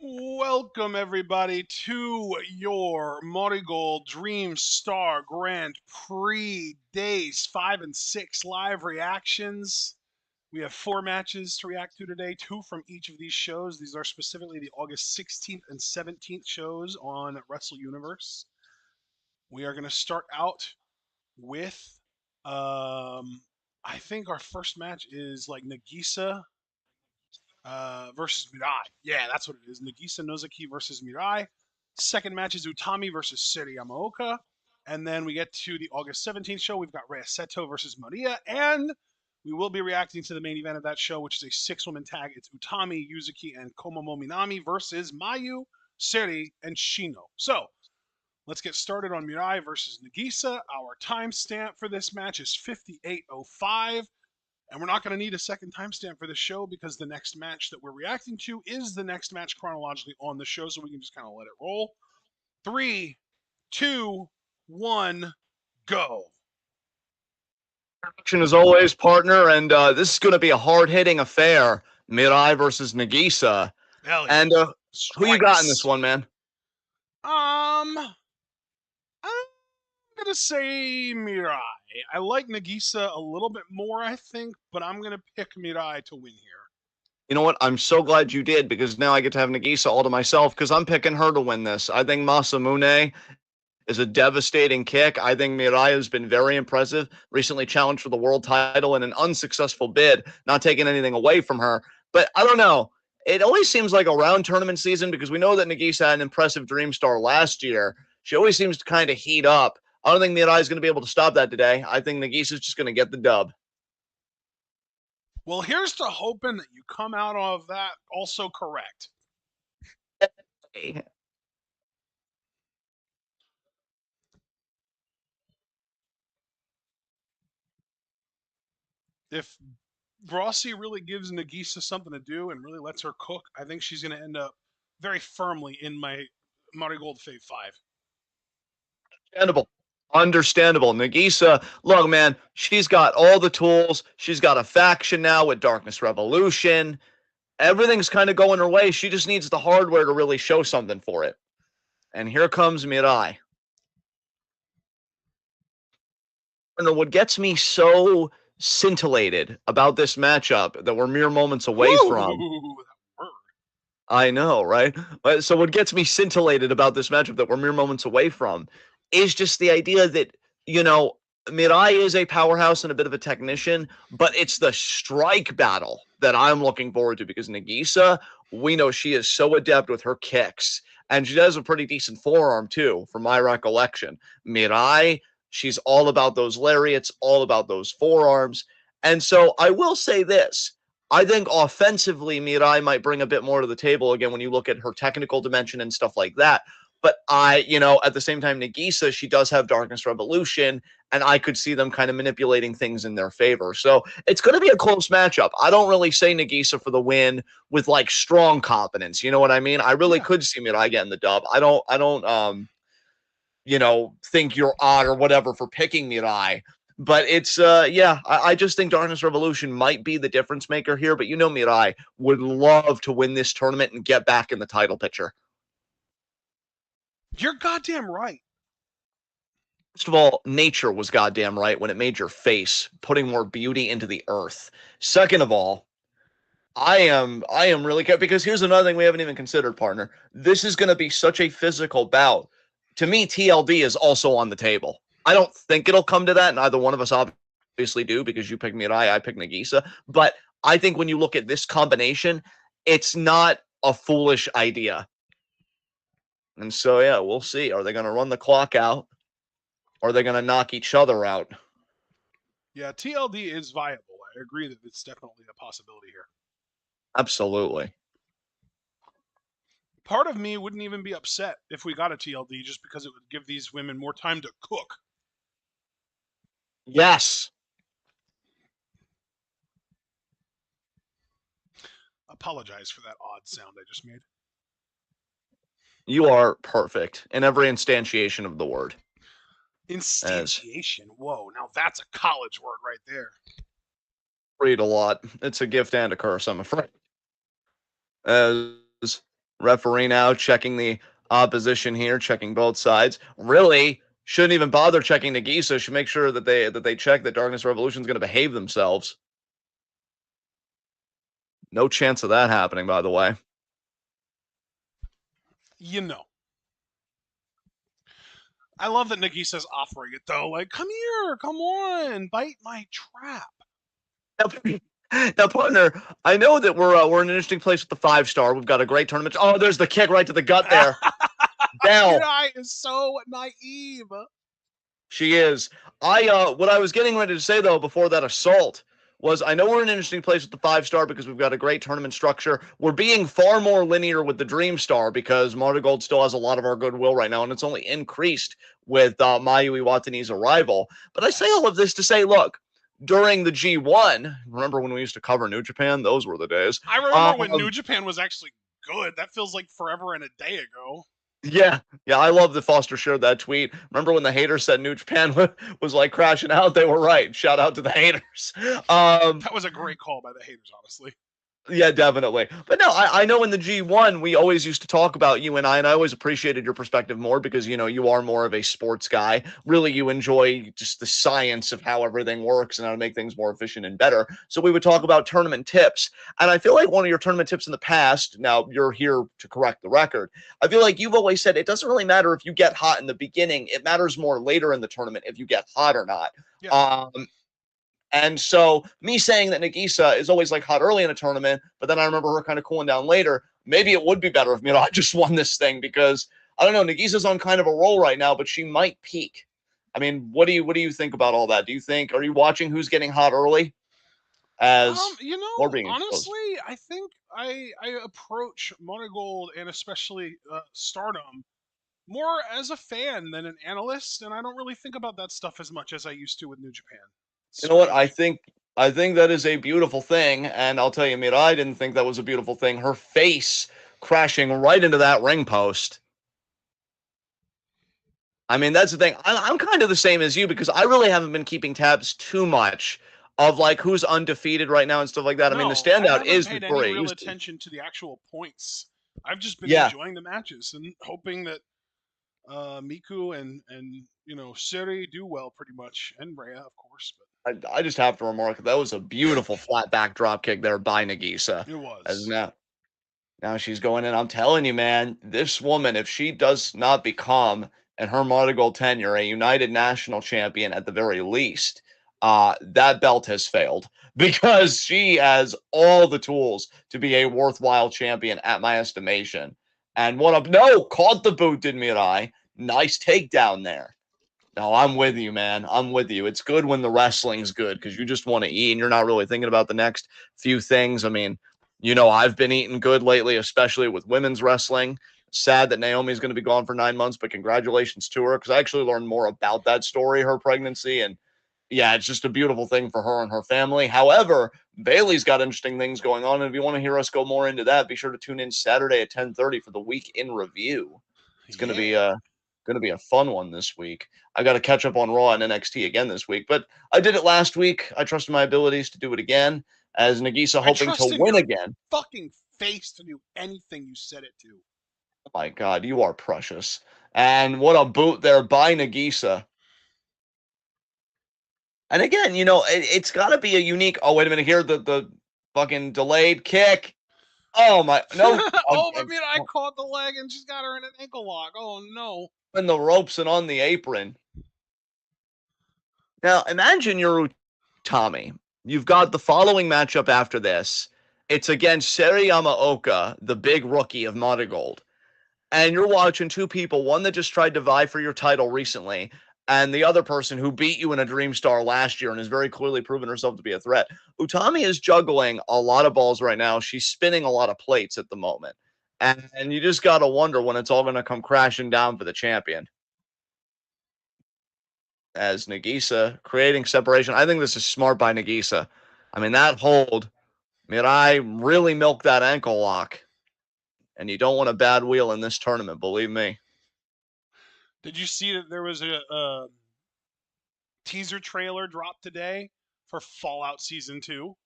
Welcome, everybody, to your Marigold Dream Star Grand Prix Days 5 and 6 live reactions. We have 4 matches to react to today, 2 from each of these shows. These are specifically the August 16th and 17th shows on Wrestle Universe. We are going to start out with, I think our first match is like Nagisa versus Mirai. Yeah, that's what it is. Nagisa Nozaki versus Mirai. Second match is Utami versus Seri Yamaoka. And then we get to the August 17th show. We've got Rhea Seto versus Maria. And we will be reacting to the main event of that show, which is a 6-woman tag. It's Utami, Yuzuki, and Komomo Minami versus Mayu, Seri, and Shino. So let's get started on Mirai versus Nagisa. Our timestamp for this match is 58:05. And we're not going to need a second timestamp for this show because the next match that we're reacting to is the next match chronologically on the show, so we can just kind of let it roll. 3, 2, 1, go. Action as always, partner, and this is going to be a hard-hitting affair. Mirai versus Nagisa. Hell yeah. And who you got in this one, man? I'm gonna say Mirai. I like Nagisa a little bit more, I think, but I'm gonna pick Mirai to win here. You know what? I'm so glad you did, because now I get to have Nagisa all to myself, because I'm picking her to win this. I think Masamune is a devastating kick. I think Mirai has been very impressive. Recently challenged for the world title in an unsuccessful bid, not taking anything away from her. But I don't know. It always seems like around tournament season, because we know that Nagisa had an impressive Dream Star last year. She always seems to kind of heat up. I don't think Mirai is going to be able to stop that today. I think Nagisa is just going to get the dub. Well, here's to hoping that you come out of that also correct. If Rossi really gives Nagisa something to do and really lets her cook, I think she's going to end up very firmly in my Marigold Fave 5. Understandable. Understandable. Nagisa, look, man, she's got all the tools. She's got a faction now with Darkness Revolution. Everything's kind of going her way. She just needs the hardware to really show something for it. And here comes Mirai. And what gets me so scintillated about this matchup that we're mere moments away from. I know, right? So what gets me scintillated about this matchup that we're mere moments away from is just the idea that, Mirai is a powerhouse and a bit of a technician, but it's the strike battle that I'm looking forward to, because Nagisa, we know she is so adept with her kicks, and she does a pretty decent forearm too, from my recollection. Mirai, she's all about those lariats, all about those forearms. And so I will say this. I think offensively, Mirai might bring a bit more to the table again when you look at her technical dimension and stuff like that. But at the same time, Nagisa, she does have Darkness Revolution, and I could see them kind of manipulating things in their favor. So it's going to be a close matchup. I don't really say Nagisa for the win with like strong confidence. You know what I mean? I really could see Mirai getting the dub. I don't think you're odd or whatever for picking Mirai. But it's, I just think Darkness Revolution might be the difference maker here. But Mirai would love to win this tournament and get back in the title picture. You're goddamn right. First of all, nature was goddamn right when it made your face, putting more beauty into the earth. Second of all, I am really good, because here's another thing we haven't even considered, partner. This is going to be such a physical bout. To me, TLD is also on the table. I don't think it'll come to that, and either one of us obviously do, because you pick Mirai, I pick Nagisa. But I think when you look at this combination, it's not a foolish idea. And so, yeah, we'll see. Are they going to run the clock out? Or are they going to knock each other out? Yeah, TLD is viable. I agree that it's definitely a possibility here. Absolutely. Part of me wouldn't even be upset if we got a TLD, just because it would give these women more time to cook. Yes. Apologize for that odd sound I just made. You are perfect in every instantiation of the word. Instantiation? Whoa, now that's a college word right there. Read a lot. It's a gift and a curse, I'm afraid. As Referee now checking the opposition here, checking both sides. Really shouldn't even bother checking Nagisa. Should make sure that they check that Darkness Revolution is going to behave themselves. No chance of that happening, by the way. You know. I love that Nagisa's offering it though. Like, come here, come on, bite my trap. Now, partner, I know that we're in an interesting place with the 5-star. We've got a great tournament. Oh, there's the kick right to the gut there. Dell. Mirai is so naive. She is. What I was getting ready to say though before that assault was I know we're in an interesting place with the 5-star because we've got a great tournament structure. We're being far more linear with the Dream Star because Marigold still has a lot of our goodwill right now, and it's only increased with Mayu Iwatani's arrival. But I say all of this to say, look, during the G1, remember when we used to cover New Japan? Those were the days. I remember when New Japan was actually good. That feels like forever and a day ago. Yeah, I love that Foster shared that tweet. Remember when the haters said New Japan was like crashing out? They were right. Shout out to the haters. That was a great call by the haters, honestly. Yeah, definitely. But no, I know in the G1, we always used to talk about you and I always appreciated your perspective more because, you are more of a sports guy. Really, you enjoy just the science of how everything works and how to make things more efficient and better. So we would talk about tournament tips. And I feel like one of your tournament tips in the past, now you're here to correct the record, I feel like you've always said it doesn't really matter if you get hot in the beginning. It matters more later in the tournament if you get hot or not. Yeah. And so me saying that Nagisa is always like hot early in a tournament, but then I remember her kind of cooling down later. Maybe it would be better if I just won this thing because I don't know, Nagisa's on kind of a roll right now, but she might peak. I mean, what do you think about all that? Are you watching who's getting hot early as more being exposed? Honestly, I think I approach Marigold and especially Stardom more as a fan than an analyst, and I don't really think about that stuff as much as I used to with New Japan. You know what? I think that is a beautiful thing, and I'll tell you, Mirai didn't think that was a beautiful thing. Her face crashing right into that ring post. I mean, that's the thing. I'm kind of the same as you because I really haven't been keeping tabs too much of like who's undefeated right now and stuff like that. No, I mean, the standout is paid Victoria. any real attention to the actual points. I've just been Yeah. enjoying the matches and hoping that Miku and Siri do well pretty much, and Rhea, of course. But I just have to remark that was a beautiful flat back drop kick there by Nagisa. it was. As now she's going in. I'm telling you, man, this woman, if she does not become in her Marigold tenure a United National Champion at the very least, that belt has failed because she has all the tools to be a worthwhile champion at my estimation. And caught the boot, did Mirai. Nice takedown there. No, I'm with you, man. I'm with you. It's good when the wrestling's good because you just want to eat and you're not really thinking about the next few things. I mean, I've been eating good lately, especially with women's wrestling. Sad that Naomi's going to be gone for 9 months, but congratulations to her because I actually learned more about that story, her pregnancy. And yeah, it's just a beautiful thing for her and her family. However, Bailey's got interesting things going on. And if you want to hear us go more into that, be sure to tune in Saturday at 10:30 for the Week in Review. It's going to be a fun one this week. I got to catch up on Raw and NXT again this week, but I did it last week. I trusted my abilities to do it again as Nagisa hoping to win again. Fucking face to do anything you said it to. Oh my God, you are precious. And what a boot there by Nagisa. And again, it's got to be a unique. Oh, wait a minute here. The fucking delayed kick. Oh my no. I caught the leg and she's got her in an ankle lock. Oh no. And the ropes and on the apron. Now imagine you're Tommy. You've got the following matchup after this. It's against Seri Yamaoka, the big rookie of Marigold. And you're watching two people, one that just tried to vie for your title recently, and the other person who beat you in a Dream Star last year and has very clearly proven herself to be a threat. Utami is juggling a lot of balls right now. She's spinning a lot of plates at the moment. And you just got to wonder when it's all going to come crashing down for the champion. As Nagisa creating separation. I think this is smart by Nagisa. I mean, that hold, Mirai really milked that ankle lock. And you don't want a bad wheel in this tournament, believe me. Did you see that there was a teaser trailer dropped today for Fallout Season 2?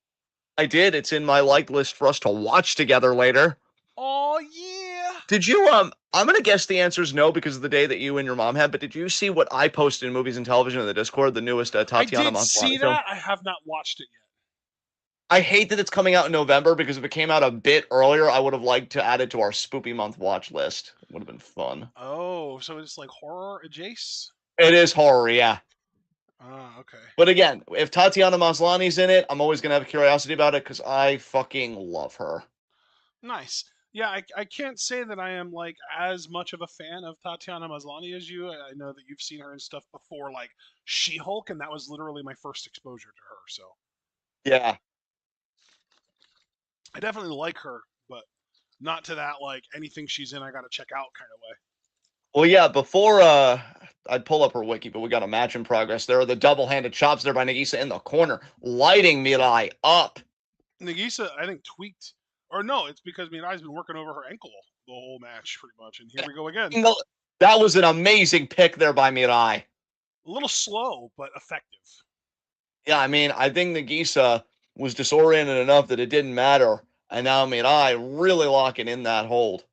I did. It's in my like list for us to watch together later. Oh, yeah. Did you I'm gonna guess the answer is no because of the day that you and your mom had, but did you see what I posted in Movies and Television in the Discord, the newest I Tatiana did see Maslany film? that. I have not watched it yet. I hate that it's coming out in November because if it came out a bit earlier, I would have liked to add it to our spoopy month watch list. It would have been fun. Oh, so it's like horror adjacent? It is horror, yeah. Ah, okay. But again, if Tatiana Maslany's in it, I'm always gonna have curiosity about it because I fucking love her. Nice. Yeah, I can't say that I am like as much of a fan of Tatiana Maslany as you. I know that you've seen her in stuff before, like She-Hulk, and that was literally my first exposure to her. So Yeah. I definitely like her, but not to that like anything she's in I gotta check out kind of way. Well, yeah, before I'd pull up her wiki, but we got a match in progress. There are the double-handed chops there by Nagisa in the corner, lighting Mirai up. Nagisa, I think, tweaked, or no, it's because Mirai's been working over her ankle the whole match pretty much, and here we go again. That was an amazing pick there by Mirai. A little slow, but effective. Yeah, I mean, I think Nagisa was disoriented enough that it didn't matter, and now Mirai really locking in that hold.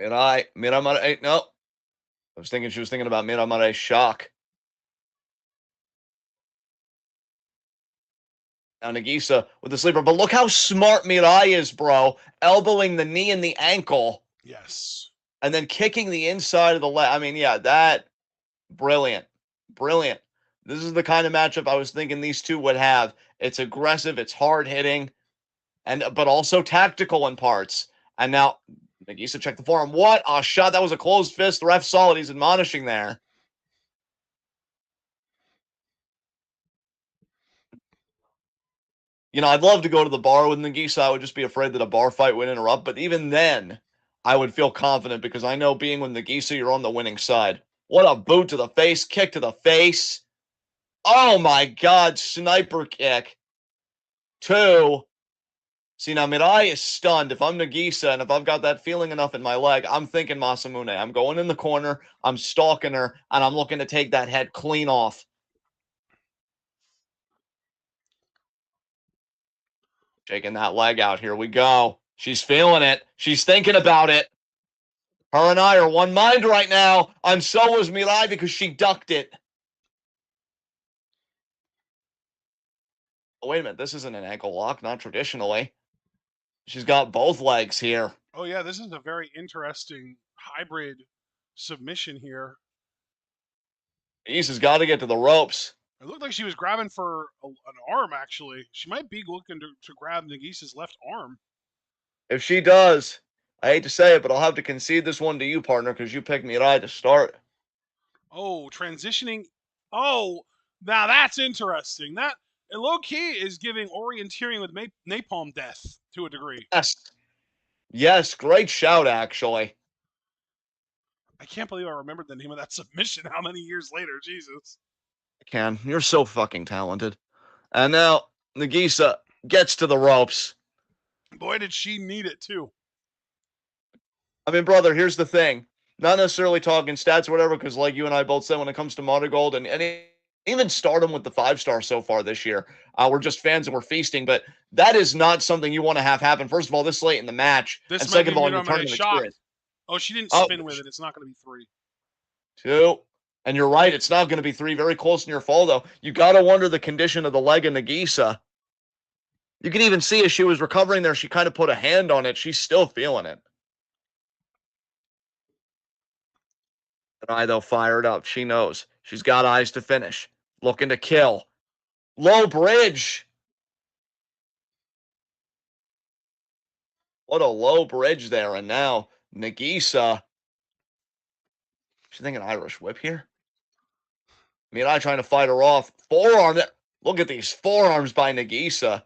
Mirai, no. I was thinking she was thinking about Mirai shock. Now Nagisa with the sleeper, but look how smart Mirai is, bro. Elbowing the knee and the ankle. Yes. And then kicking the inside of the leg. I mean, yeah, that brilliant. Brilliant. This is the kind of matchup I was thinking these two would have. It's aggressive, it's hard hitting, and but also tactical in parts. And now Nagisa check the forearm. What a shot. That was a closed fist. The ref saw it. He's admonishing there. You know, I'd love to go to the bar with Nagisa. I would just be afraid that a bar fight would interrupt. But even then, I would feel confident because I know being with Nagisa, you're on the winning side. What a boot to the face, kick to the face. Oh my God, sniper kick. Two. See, now Mirai is stunned. If I'm Nagisa and if I've got that feeling enough in my leg, I'm thinking Masamune. I'm going in the corner, I'm stalking her, and I'm looking to take that head clean off. Shaking that leg out. Here we go. She's feeling it. She's thinking about it. Her and I are one mind right now. And so was Mirai because she ducked it. Oh, wait a minute. This isn't an ankle lock, not traditionally. She's got both legs here. Oh yeah, this is a very interesting hybrid submission here. Isa's got to get to the ropes. It looked like she was grabbing for an arm, actually. She might be looking to grab Nagisa's left arm. If she does, I hate to say it, but I'll have to concede this one to you, partner, because you picked Mirai to start. Oh, transitioning. Oh, now that's interesting. That low key is giving orienteering with napalm death to a degree. Yes. Yes, great shout, actually. I can't believe I remembered the name of that submission. How many years later? Jesus. Ken, you're so fucking talented. And now Nagisa gets to the ropes. Boy, did she need it too. I mean, brother, here's the thing. Not necessarily talking stats or whatever, because like you and I both said, when it comes to MARIGOLD and even stardom with the 5-star so far this year, we're just fans and we're feasting. But that is not something you want to have happen. First of all, this late in the match, This and might second be of all, in your Minamine tournament shocked. experience. Oh, she didn't spin with it. It's not going to be 3. 2. And you're right, it's not going to be 3. Very close in your fall, though. You got to wonder the condition of the leg of Nagisa. You can even see as she was recovering there, she kind of put a hand on it. She's still feeling it. Mirai, though, fired up. She knows. She's got eyes to finish. Looking to kill. Low bridge. What a low bridge there. And now Nagisa. She's thinking Irish whip here. Mirai trying to fight her off. Forearm. Look at these forearms by Nagisa.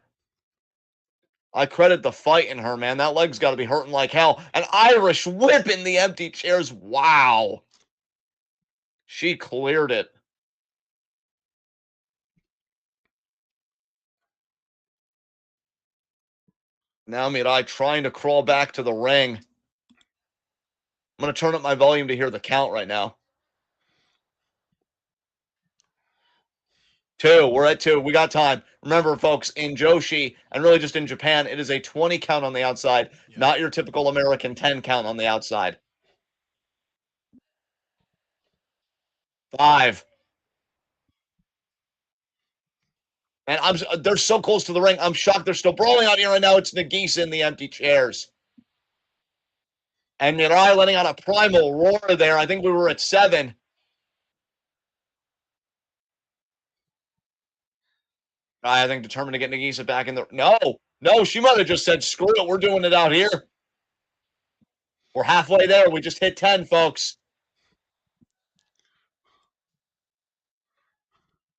I credit the fight in her, man. That leg's got to be hurting like hell. An Irish whip in the empty chairs. Wow. She cleared it. Now Mirai trying to crawl back to the ring. I'm going to turn up my volume to hear the count right now. 2. We're at 2. We got time. Remember, folks, in Joshi, and really just in Japan, it is a 20 count on the outside, not your typical American 10 count on the outside. 5. And they're so close to the ring. I'm shocked they're still brawling out here right now. It's Nagisa in the empty chairs. And Mirai letting out a primal roar there. I think we were at 7. I think determined to get Nagisa back in the... No, she might have just said, screw it, we're doing it out here. We're halfway there. We just hit 10, folks.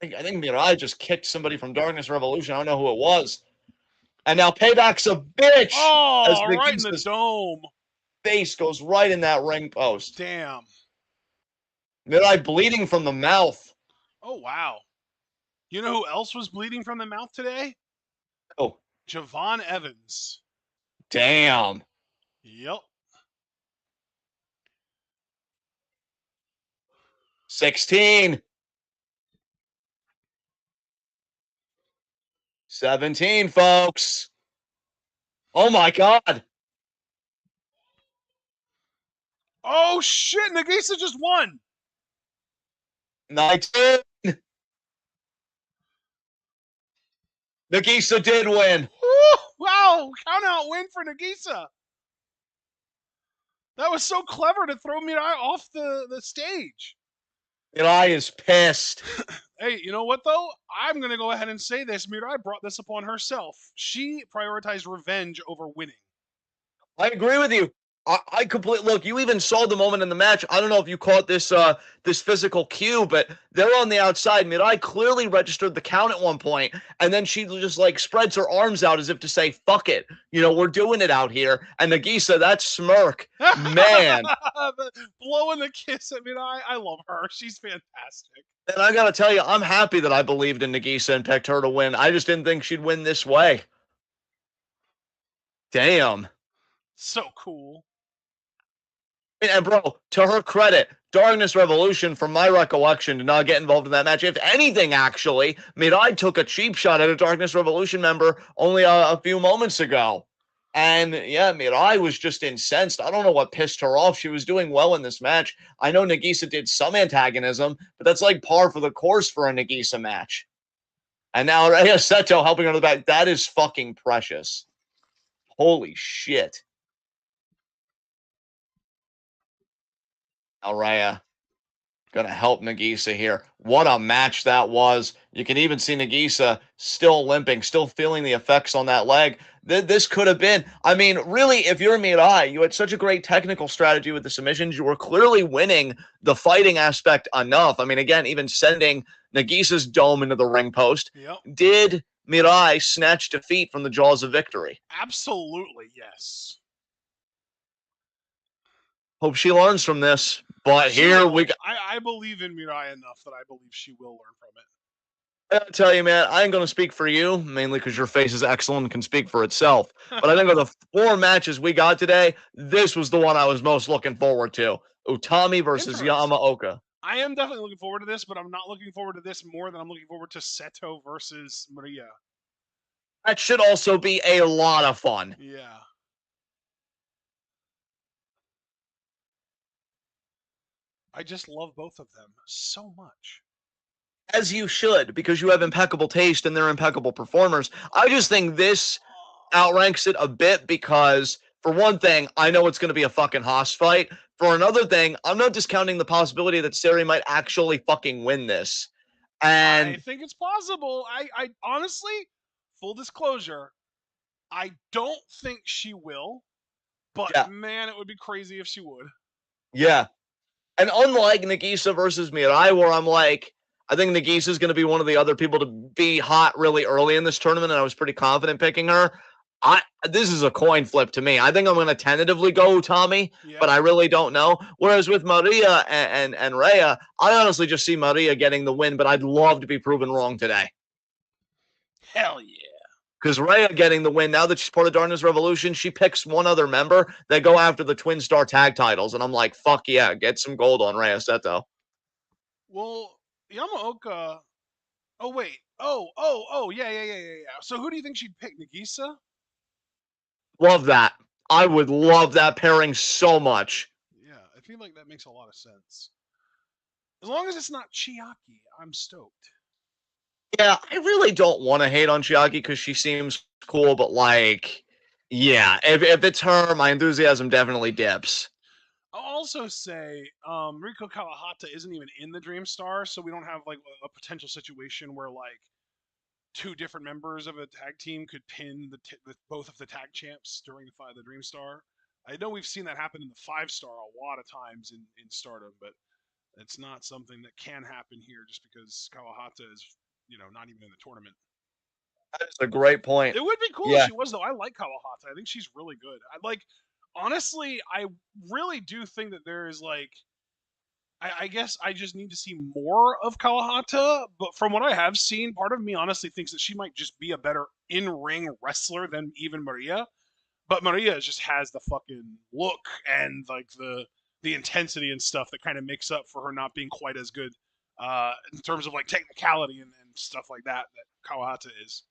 I think Mirai just kicked somebody from Darkness Revolution. I don't know who it was. And now Payback's a bitch. Oh, right in the dome. Face goes right in that ring post. Damn. Mirai bleeding from the mouth. Oh, wow. You know who else was bleeding from the mouth today? Oh. Javon Evans. Damn. Yep. 16. 17, folks. Oh, my God. Oh, shit. Nagisa just won. 19. Nagisa did win. Woo, wow. Count out win for Nagisa. That was so clever to throw Mirai off the stage. Mirai is pissed. Hey, you know what, though? I'm going to go ahead and say this. Mirai brought this upon herself. She prioritized revenge over winning. I agree with you. I completely look. You even saw the moment in the match. I don't know if you caught this this physical cue, but they're on the outside. Mirai clearly registered the count at one point, and then she just like spreads her arms out as if to say, "Fuck it, we're doing it out here." And Nagisa, that smirk, man, blowing the kiss at Mirai. I love her. She's fantastic. And I gotta tell you, I'm happy that I believed in Nagisa and picked her to win. I just didn't think she'd win this way. Damn. So cool. And bro, to her credit, Darkness Revolution, from my recollection, did not get involved in that match. If anything, actually, Mirai took a cheap shot at a Darkness Revolution member only a few moments ago. And yeah, Mirai was just incensed. I don't know what pissed her off. She was doing well in this match. I know Nagisa did some antagonism, but that's like par for the course for a Nagisa match. And now Rhea Seto helping her to the back. That is fucking precious. Holy shit. Rhea gonna help Nagisa here. What a match that was. You can even see Nagisa still limping, still feeling the effects on that leg. This could have been, I mean, really, if you're Mirai, you had such a great technical strategy with the submissions. You were clearly winning the fighting aspect enough. I mean, again, even sending Nagisa's dome into the ring post. Yep. Did Mirai snatch defeat from the jaws of victory? Absolutely, yes. Hope she learns from this. But here we go. I believe in Mirai enough that I believe she will learn from it. I gotta tell you, man, I ain't going to speak for you, mainly because your face is excellent and can speak for itself. But I think of the 4 matches we got today, this was the one I was most looking forward to. Utami versus Yamaoka. I am definitely looking forward to this, but I'm not looking forward to this more than I'm looking forward to Seto versus Maria. That should also be a lot of fun. Yeah. I just love both of them so much. As you should, because you have impeccable taste and they're impeccable performers. I just think this outranks it a bit because, for one thing, I know it's going to be a fucking hoss fight. For another thing, I'm not discounting the possibility that Sari might actually fucking win this. And I think it's possible. I honestly, full disclosure, I don't think she will, but yeah, man, it would be crazy if she would. Yeah. And unlike Nagisa versus Mirai, where I'm like, I think Nagisa is going to be one of the other people to be hot really early in this tournament, and I was pretty confident picking her. This is a coin flip to me. I think I'm going to tentatively go Utami, but I really don't know. Whereas with Maria and Rhea, I honestly just see Maria getting the win, but I'd love to be proven wrong today. Hell yeah. Because Rhea getting the win, now that she's part of Darkness Revolution, she picks one other member. They go after the Twin Star Tag titles. And I'm like, fuck yeah, get some gold on Rhea Seto. Well, Yamaoka. Oh wait. Yeah. So who do you think she'd pick, Nagisa? Love that. I would love that pairing so much. Yeah, I feel like that makes a lot of sense. As long as it's not Chiaki, I'm stoked. Yeah, I really don't want to hate on Chiaki because she seems cool, but like, yeah, if it's her, my enthusiasm definitely dips. I'll also say Riko Kawahata isn't even in the Dream Star, so we don't have like a potential situation where like two different members of a tag team could pin both of the tag champs during the Dream Star. I know we've seen that happen in the 5-star a lot of times in Stardom, but it's not something that can happen here just because Kawahata is, not even in the tournament. That's a great point. It would be cool if she was, though. I like Kawahata. I think she's really good. Honestly, I really do think that there is like, I guess I just need to see more of Kawahata. But from what I have seen, part of me honestly thinks that she might just be a better in-ring wrestler than even Maria. But Maria just has the fucking look and like the intensity and stuff that kind of makes up for her not being quite as good in terms of like technicality and stuff like that Kawahata is.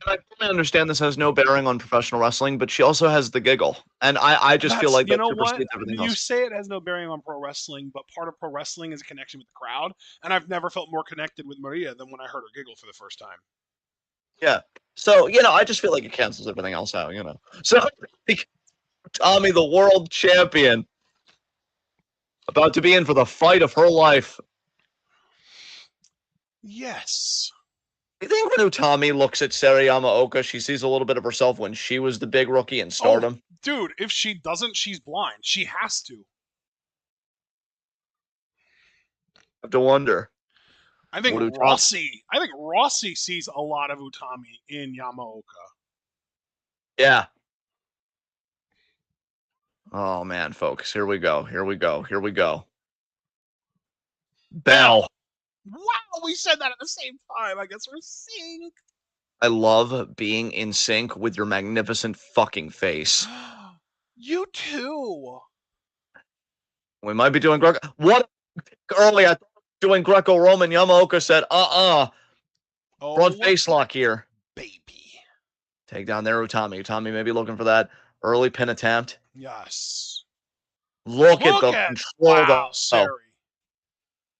And I understand this has no bearing on professional wrestling, but she also has the giggle, and I just feel like you that know what? supersedes everything You else. say it has no bearing on pro wrestling, but part of pro wrestling is a connection with the crowd, and I've never felt more connected with Maria than when I heard her giggle for the first time. Yeah. So, I just feel like it cancels everything else out, So, Tommy, the world champion, about to be in for the fight of her life. Yes. You think when Utami looks at Sari Yamaoka, she sees a little bit of herself when she was the big rookie in Stardom? Oh, dude, if she doesn't, she's blind. She has to. I have to wonder. I think Rossi sees a lot of Utami in Yamaoka. Yeah. Oh man, folks, here we go. Bell. Wow, we said that at the same time. I guess we're synced. I love being in sync with your magnificent fucking face. You too. We might be doing Greco. What early? I thought doing Greco-Roman. Yamaoka said, front face lock here. Baby. Take down there, Utami. Utami may be looking for that early pin attempt. Yes. Look at the control. Wow, Sari.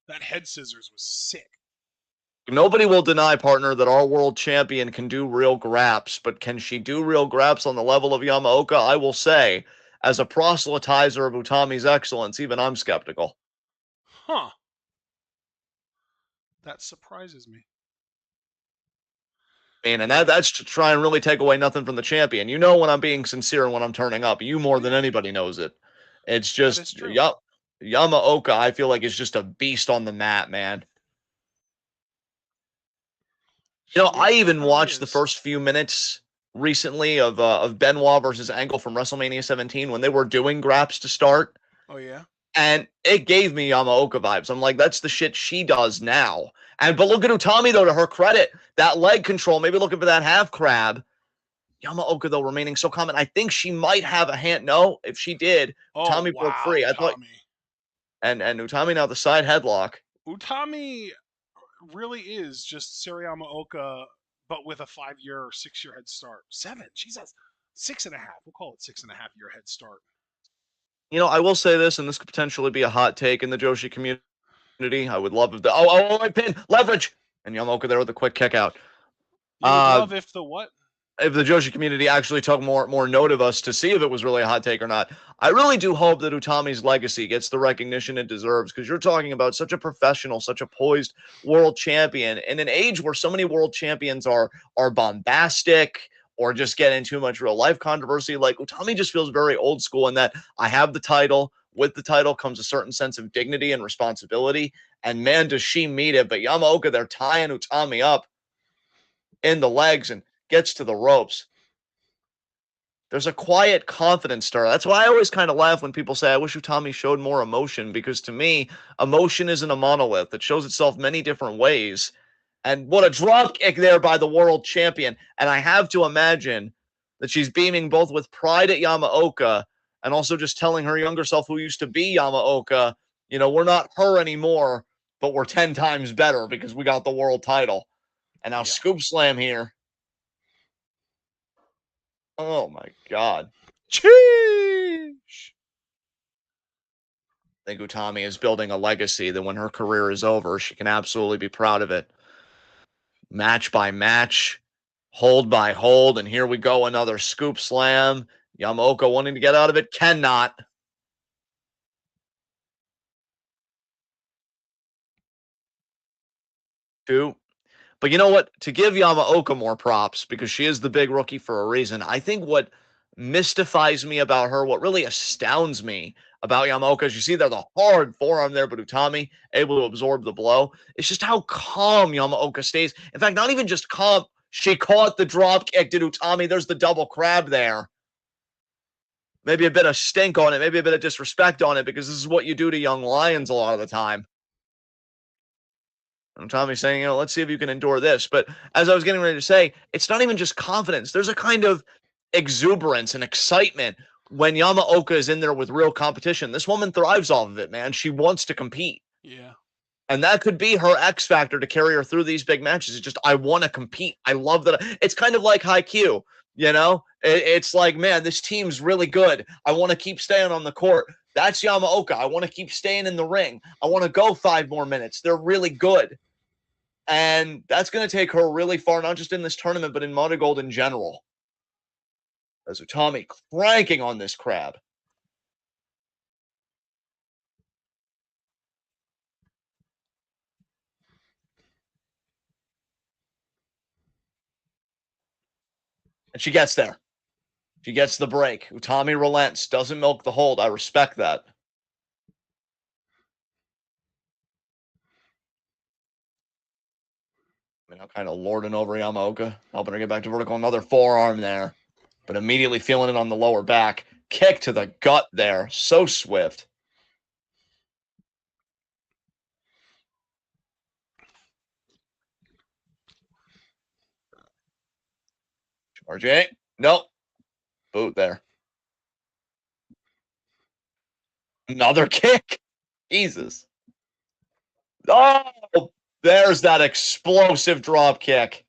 That head scissors was sick. Nobody will deny, partner, that our world champion can do real graps, but can she do real graps on the level of Yamaoka? I will say, as a proselytizer of Utami's excellence, even I'm skeptical. Huh. That surprises me. And that's to try and really take away nothing from the champion. You know when I'm being sincere and when I'm turning up. You more than anybody knows it. It's just Yamaoka, I feel like, is just a beast on the mat, man. I even watched the first few minutes recently of Benoit versus Angle from WrestleMania 17 when they were doing graps to start. Oh, yeah? And it gave me Yamaoka vibes. I'm like, that's the shit she does now. But look at Utami, though, to her credit. That leg control, maybe looking for that half crab. Yamaoka, though, remaining so calm. I think she might have a hand. No, if she did, Utami broke free. I thought. And Utami now the side headlock. Utami really is just Sari Yamaoka, but with a 5-year or 6-year head start. 7. She's at 6.5. We'll call it 6.5-year head start. I will say this, and this could potentially be a hot take in the Joshi community. I would love if the pin leverage and Yamaoka there with a quick kick out. You would love if the what? If the Joshi community actually took more note of us to see if it was really a hot take or not. I really do hope that Utami's legacy gets the recognition it deserves, because you're talking about such a professional, such a poised world champion in an age where so many world champions are bombastic or just get in too much real life controversy. Like, Utami just feels very old school in that I have the title. With the title comes a certain sense of dignity and responsibility. And man, does she meet it. But Yamaoka, they're tying Utami up in the legs and gets to the ropes. There's a quiet confidence to her. That's why I always kind of laugh when people say, I wish Utami showed more emotion, because to me, emotion isn't a monolith. It shows itself many different ways. And what a drop kick there by the world champion. And I have to imagine that she's beaming both with pride at Yamaoka and also just telling her younger self, who used to be Yamaoka, we're not her anymore, but we're 10 times better because we got the world title. And now Scoop Slam here. Oh my God. Sheesh. I think Utami is building a legacy that when her career is over, she can absolutely be proud of it. Match by match, hold by hold, and here we go, another Scoop Slam. Yamaoka wanting to get out of it, cannot. Two. But you know what? To give Yamaoka more props, because she is the big rookie for a reason, I think what mystifies me about her, what really astounds me about Yamaoka, as you see there, the hard forearm there, but Utami able to absorb the blow. It's just how calm Yamaoka stays. In fact, not even just calm. She caught the drop kick, did Utami. There's the double crab there. Maybe a bit of stink on it, maybe a bit of disrespect on it, because this is what you do to young lions a lot of the time. And Tommy's saying, let's see if you can endure this. But as I was getting ready to say, it's not even just confidence. There's a kind of exuberance and excitement when Yamaoka is in there with real competition. This woman thrives off of it, man. She wants to compete. Yeah. And that could be her X factor to carry her through these big matches. It's just, I want to compete. I love that. It's kind of like Haikyuu, It's like, man, this team's really good. I want to keep staying on the court. That's Yamaoka. I want to keep staying in the ring. I want to go 5 more minutes. They're really good. And that's going to take her really far, not just in this tournament, but in MARIGOLD in general. As Utami cranking on this crab. And she gets there. She gets the break. Utami relents, doesn't milk the hold. I respect that. Kind of lording over Yamaoka, helping her get back to vertical. Another forearm there, but immediately feeling it on the lower back. Kick to the gut there. So swift. RJ. Nope. Boot there. Another kick. Jesus. Oh, there's that explosive drop kick.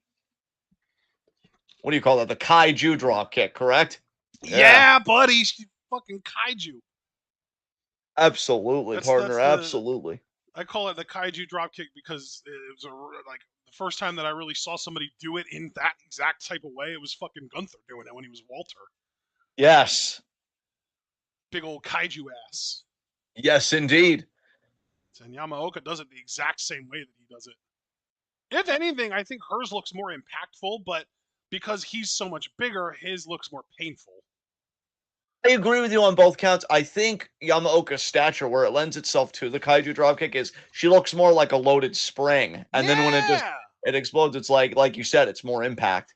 What do you call that? The kaiju drop kick, correct? Yeah, buddy. She fucking kaiju. Absolutely, partner. Absolutely. I call it the kaiju drop kick because it was the first time that I really saw somebody do it in that exact type of way. It was fucking Gunther doing it when he was Walter. Yes. Big old kaiju ass. Yes, indeed. And Yamaoka does it the exact same way that he does it. If anything, I think hers looks more impactful, but because he's so much bigger, his looks more painful. I agree with you on both counts. I think Yamaoka's stature, where it lends itself to the kaiju dropkick, is she looks more like a loaded spring, and then when it explodes, it's like you said, it's more impact.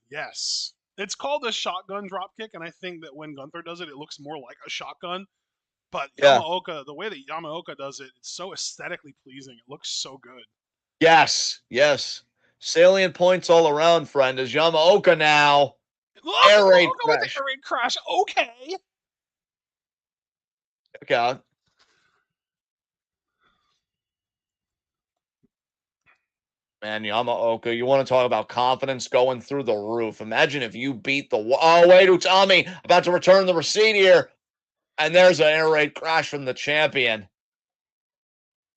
Yes, it's called a shotgun dropkick, and I think that when Gunther does it, it looks more like a shotgun. But Yamaoka, the way that Yamaoka does it, it's so aesthetically pleasing. It looks so good. Yes, yes. Salient points all around, friend. Is Yamaoka now. Look, air raid crash. Air raid crash. Okay. Okay. Man, Yamaoka, you want to talk about confidence going through the roof. Imagine if you beat the... Oh, wait, Utami about to return the receipt here. And there's an air raid crash from the champion.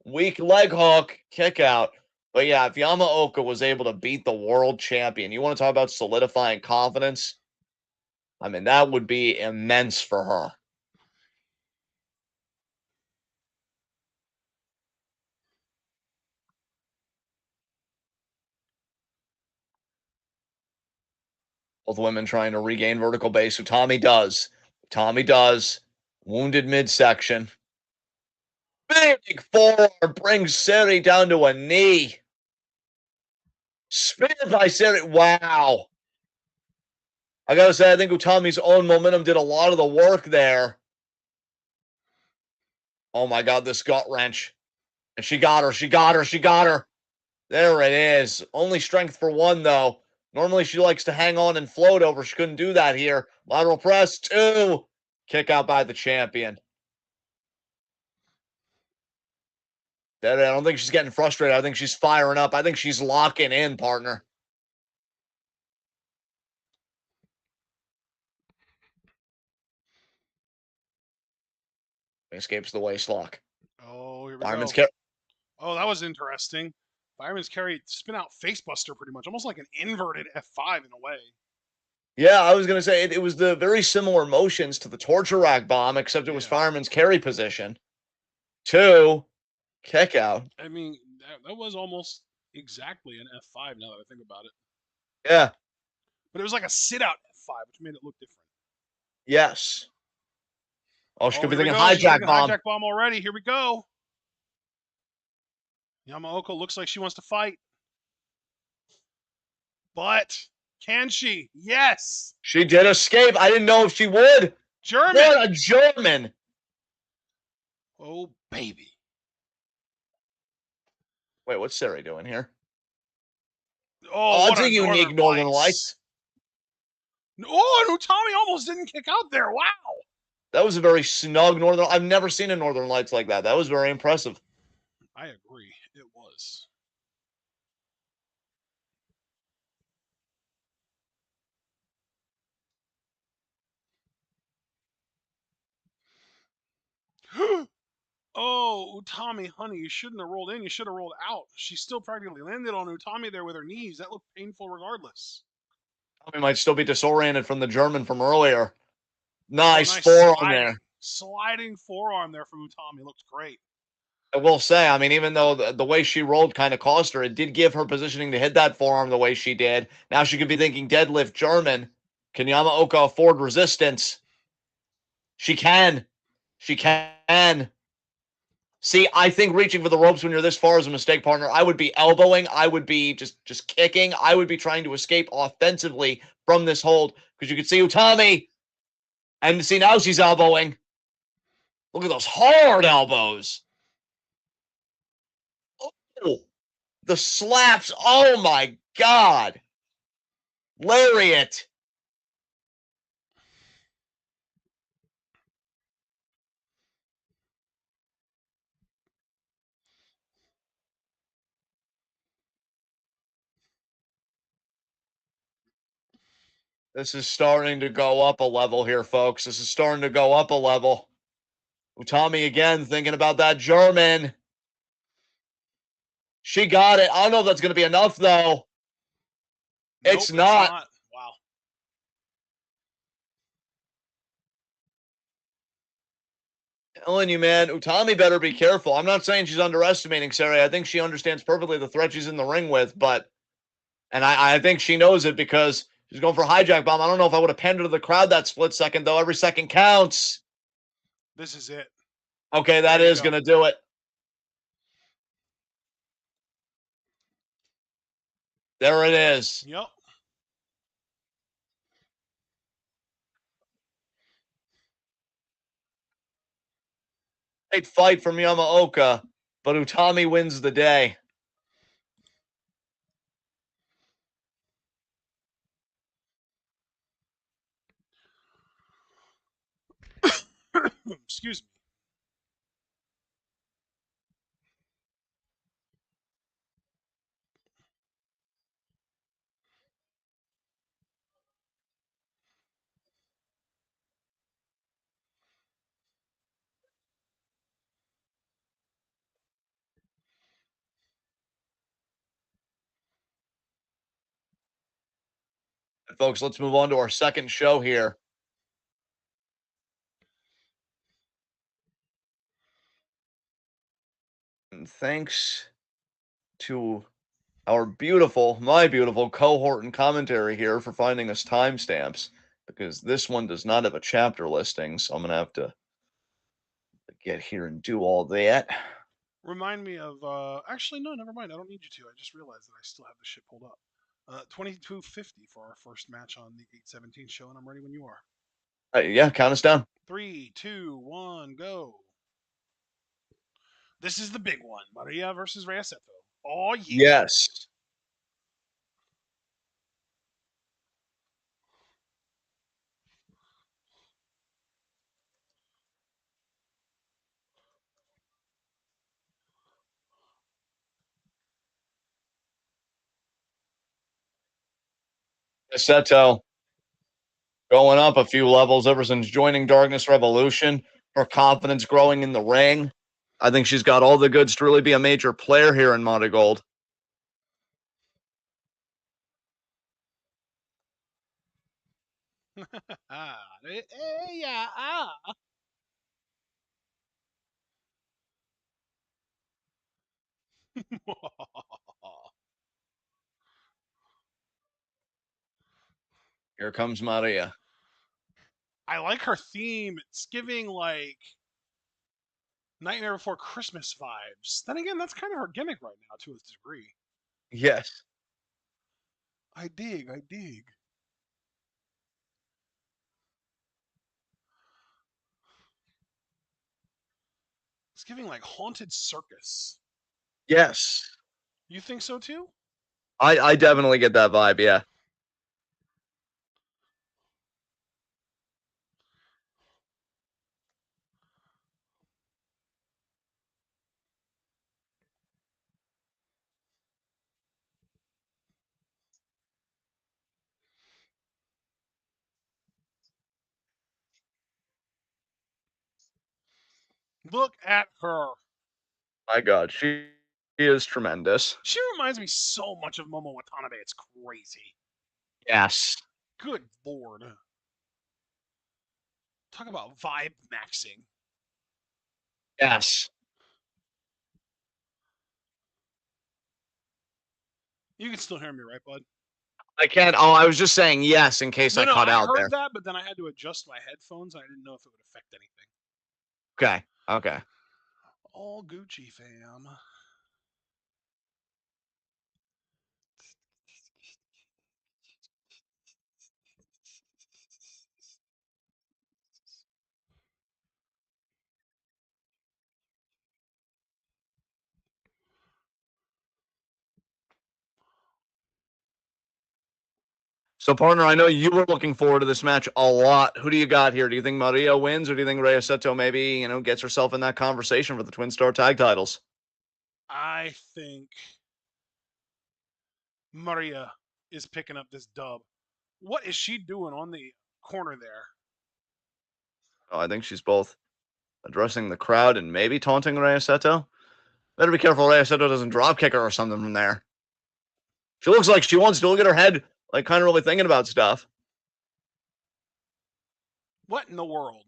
Weak leg hook, kick out. But yeah, if Yamaoka was able to beat the world champion, you want to talk about solidifying confidence? I mean, that would be immense for her. Both women trying to regain vertical base. Utami does. Tommy does. Wounded midsection. Big forearm brings Seri down to a knee. Spin by Seri. Wow. I gotta say, I think Utami's own momentum did a lot of the work there. Oh my God, this gut wrench. And she got her. She got her. She got her. There it is. Only strength for one, though. Normally she likes to hang on and float over. She couldn't do that here. Lateral press, 2. Kick out by the champion. I don't think she's getting frustrated. I think she's firing up. I think she's locking in, partner. Escapes the waist lock. Oh, here we Fireman's go. carry. Oh, that was interesting. Fireman's carry, spin out facebuster pretty much, almost like an inverted F5 in a way. Yeah, I was going to say it was the very similar motions to the torture rack bomb, except it was fireman's carry position. 2, kick out. I mean, that was almost exactly an F5 now that I think about it. Yeah. But it was like a sit out F5, which made it look different. Yes. Oh, she could be here we thinking go. She's hijack thinking bomb. hijack bomb already. Here we go. Yamaoka looks like she wants to fight. But can she? Yes. She did escape. I didn't know if she would. German. What a German. Oh, baby. Wait, what's Sari doing here? Oh, what it's a unique Northern Lights. Oh, and Utami almost didn't kick out there. Wow. That was a very snug Northern. I've never seen a Northern Lights like that. That was very impressive. I agree. It was. Oh, Utami, honey, you shouldn't have rolled in. You should have rolled out. She still practically landed on Utami there with her knees. That looked painful regardless. Utami might still be disoriented from the German from earlier. Nice forearm there. Sliding forearm there from Utami looked great. I will say, I mean, even though the way she rolled kind of cost her, it did give her positioning to hit that forearm the way she did. Now she could be thinking deadlift German. Can Yamaoka afford resistance? She can. She can. See, I think reaching for the ropes when you're this far is a mistake, partner. I would be elbowing. I would be just kicking. I would be trying to escape offensively from this hold because you can see Utami. And see, now she's elbowing. Look at those hard elbows. Oh, the slaps. Oh, my God. Lariat. This is starting to go up a level here, folks. This is starting to go up a level. Utami again thinking about that German. She got it. I don't know if that's going to be enough, though. Nope, it's not. Wow. Telling you, man, Utami better be careful. I'm not saying she's underestimating Sari. I think she understands perfectly the threat she's in the ring with, but, and I think she knows it because she's going for a hijack bomb. I don't know if I would have penned her to the crowd that split second, though. Every second counts. This is it. Okay, that is going to do it. There it is. Yep. Great fight from Yamaoka, but Utami wins the day. Excuse me. Folks, let's move on to our second show here. And thanks to my beautiful cohort and commentary here for finding us timestamps, because this one does not have a chapter listing, so I'm going to have to get here and do all that. Remind me of, actually, no, never mind. I don't need you to. I just realized that I still have the shit pulled up. 2250 for our first match on the 817 show, and I'm ready when you are. Yeah, count us down. 3, 2, 1, go. This is the big one. Maria versus Rhea Seto. Oh, yeah. Yes. Seto going up a few levels ever since joining Darkness Revolution. Her confidence growing in the ring. I think she's got all the goods to really be a major player here in MARIGOLD. Yeah. Here comes Maria. I like her theme. It's giving like Nightmare Before Christmas vibes. Then again, that's kind of her gimmick right now to a degree. Yes. I dig. I dig. It's giving like haunted circus. Yes. You think so too? I definitely get that vibe, yeah. Look at her. My God, she is tremendous. She reminds me so much of Momo Watanabe. It's crazy. Yes. Good lord. Talk about vibe maxing. Yes. You can still hear me, right, bud? I can't. Oh, I was just saying yes in case No, I no, cut I out there. heard that, but then I had to adjust my headphones. I didn't know if it would affect anything. Okay. Okay. All Gucci, fam. So, partner, I know you were looking forward to this match a lot. Who do you got here? Do you think Maria wins, or do you think Rhea Seto maybe gets herself in that conversation for the Twin Star Tag Titles? I think Maria is picking up this dub. What is she doing on the corner there? Oh, I think she's both addressing the crowd and maybe taunting Rhea Seto. Better be careful Rhea Seto doesn't drop kick her or something from there. She looks like she wants to look at her head, like kind of really thinking about stuff. What in the world?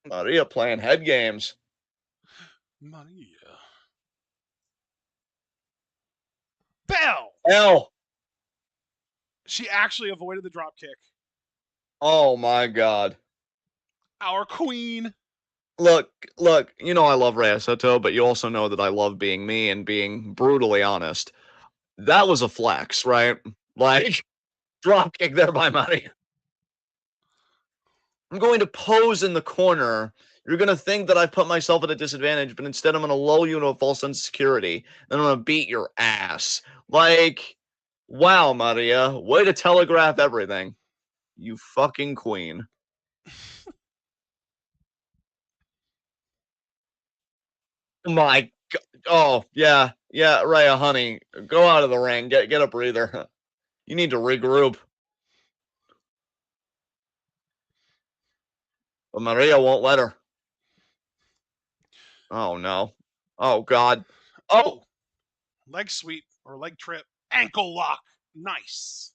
Maria playing head games. Maria. Bell! Hell. She actually avoided the drop kick. Oh my God. Our queen. Look, I love Rhea Seto, but you also know that I love being me and being brutally honest. That was a flex, right? Like, drop kick there by Maria. I'm going to pose in the corner. You're going to think that I've put myself at a disadvantage, but instead I'm going to lull you into a false sense of security. Then I'm going to beat your ass. Like, wow, Maria. Way to telegraph everything. You fucking queen. My God. Oh, yeah. Yeah, Rhea, honey. Go out of the ring. Get a breather. You need to regroup. But Maria won't let her. Oh, no. Oh, God. Oh, Oh, leg sweep or leg trip. Ankle lock. Nice.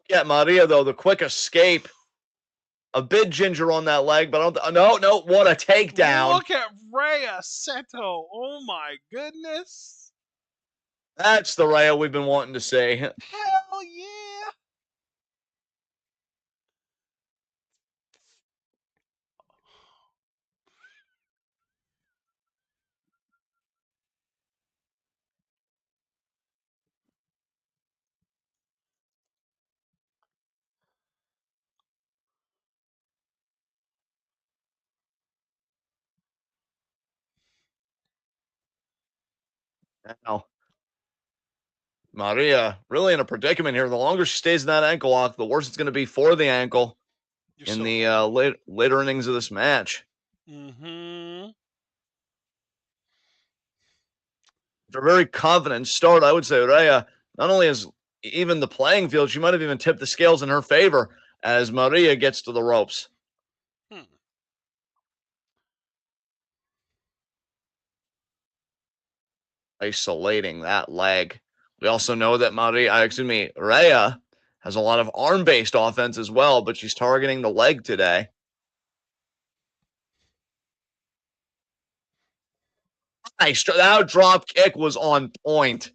get Maria, though. The quick escape. A big ginger on that leg, but I don't. No, what a takedown. Look at Rhea Seto. Oh my goodness. That's the Rhea we've been wanting to see. Hell yeah. Now, Maria really in a predicament here. The longer she stays in that ankle lock, the worse it's going to be for the ankle You're in so the right. later innings of this match. Mm-hmm. After a very confident start, I would say Rhea not only is even the playing field, she might have even tipped the scales in her favor as Maria gets to the ropes. Hmm. Isolating that leg. We also know that Rhea has a lot of arm-based offense as well, but she's targeting the leg today. Nice. That drop kick was on point.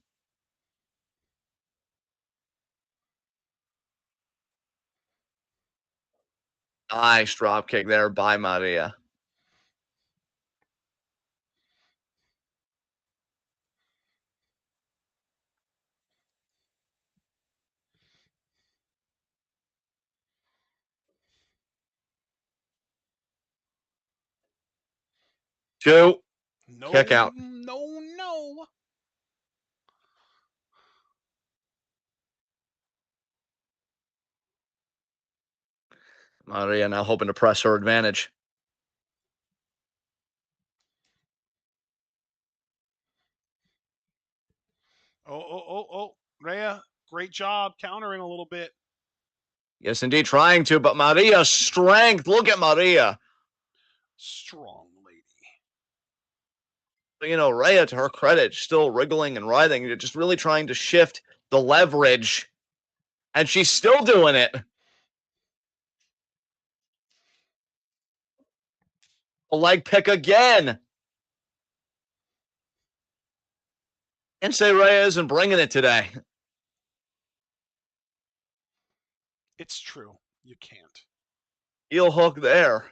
Nice drop kick there by Maria. Two. Kick No, out. no, no. Maria now hoping to press her advantage. Oh. Rhea, great job countering a little bit. Yes, indeed, trying to, but Maria's strength. Look at Maria. Strong lady. You know, Rhea, to her credit, still wriggling and writhing, just really trying to shift the leverage. And she's still doing it. A leg pick again. And say Rhea isn't bringing it today. It's true. You can't. Heel hook there.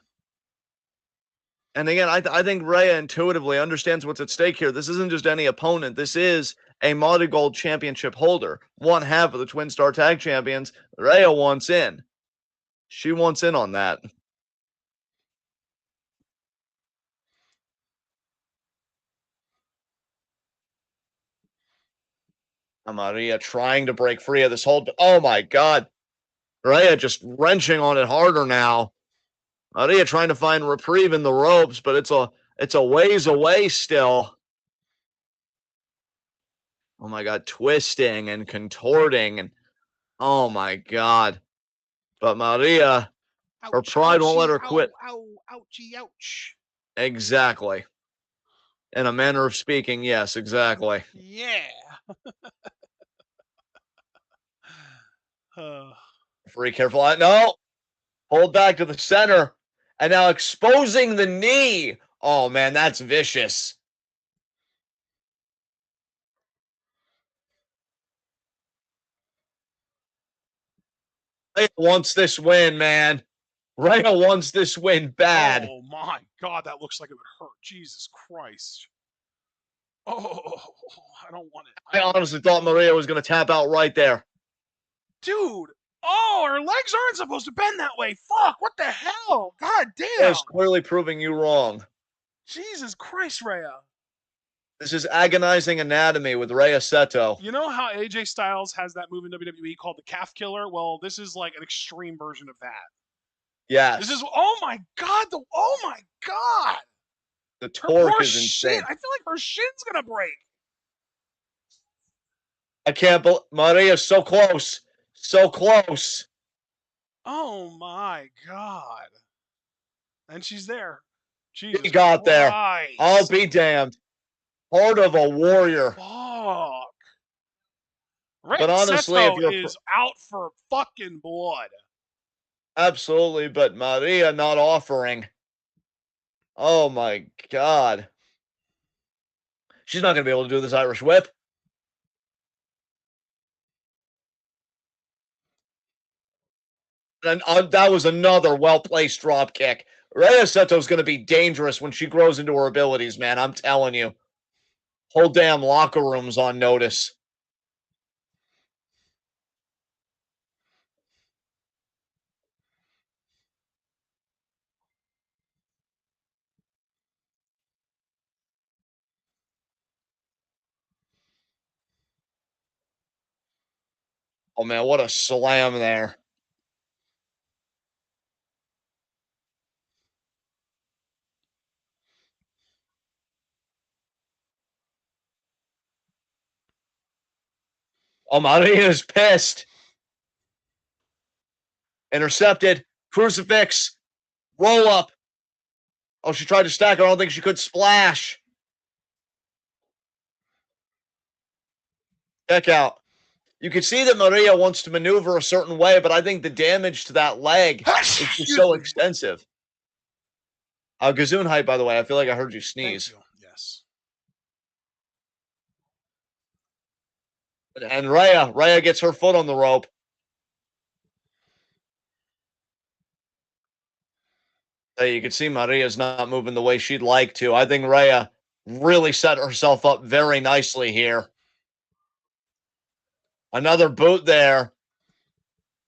And again, I think Rhea intuitively understands what's at stake here. This isn't just any opponent. This is a MARIGOLD championship holder, one half of the Twin Star Tag Champions. Rhea wants in. She wants in on that. Maria trying to break free of this hold. Oh my God. Rhea just wrenching on it harder now. Maria trying to find reprieve in the ropes, but it's a ways away still. Oh my God, twisting and contorting and oh my God. But Maria, her Ouch, pride won't let ouchie, her ow, quit. ow, ouchie, ouch. Exactly. In a manner of speaking, yes, exactly. Yeah. uh, Free careful. No, hold back to the center. And now exposing the knee. Oh man, that's vicious. Rhea wants this win, man. Rhea wants this win bad. oh my God, that looks like it would hurt. Jesus Christ. Oh, I don't want it. I honestly thought Maria was going to tap out right there. Dude. Oh, her legs aren't supposed to bend that way. Fuck, what the hell? God It damn. is clearly proving you wrong. Jesus Christ, Rhea. This is agonizing anatomy with Rhea Seto. You know how AJ Styles has that move in WWE called the calf killer? Well, this is like an extreme version of that. This is, Yes. oh my God, oh my God. The Her torque poor is shin. insane. I feel like her shin's gonna break. I can't believe Maria's so close. So close. Oh my God. And she's there. She Jesus got there. I'll Christ. be damned. Heart of a warrior. Fuck. Red But honestly, if Seto you're is out for fucking blood. absolutely, but Maria not offering. Oh my God. She's not going to be able to do this Irish whip. And that was another well placed drop kick. Rhea Seto's going to be dangerous when she grows into her abilities, man. I'm telling you. Whole damn locker room's on notice. Oh, man, what a slam there. Oh, Maria's pissed. Intercepted. Crucifix. Roll up. Oh, she tried to stack her. I don't think she could splash. Check out. You can see that Maria wants to maneuver a certain way, but I think the damage to that leg is just so extensive. Gazoon by the way, I feel like I heard you sneeze. Thank you. Yes. And Rhea gets her foot on the rope. You can see Maria's not moving the way she'd like to. I think Rhea really set herself up very nicely here. Another boot there.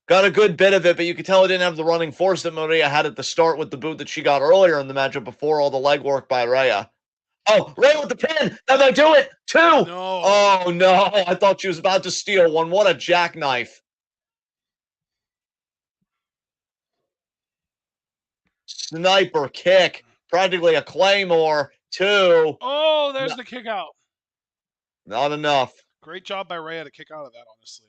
Got a good bit of it, but you could tell it didn't have the running force that Maria had at the start with the boot that she got earlier in the matchup before all the legwork by Rhea. Oh, Rhea with the pin. That might do it. 2. No. Oh, no. I thought she was about to steal one. What a jackknife. Sniper kick. Practically a claymore. 2. Oh, there's the kick out. Not enough. Great job by Rhea to kick out of that, honestly.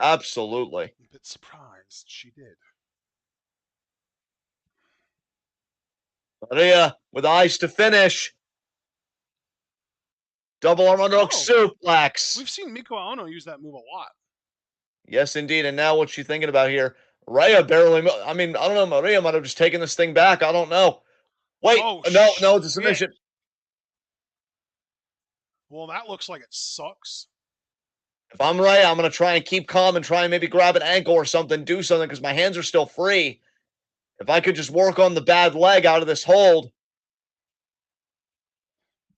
Absolutely. A bit surprised she did. Maria with eyes to finish. Double arm underhook suplex. We've seen Miko Ono use that move a lot. Yes, indeed. And now what's she thinking about here? Rhea barely. I mean, I don't know. Maria might have just taken this thing back. I don't know. Wait. No, it's a submission. Well, that looks like it sucks. If I'm Rhea, I'm going to try and keep calm and try and maybe grab an ankle or something, do something, because my hands are still free. If I could just work on the bad leg out of this hold.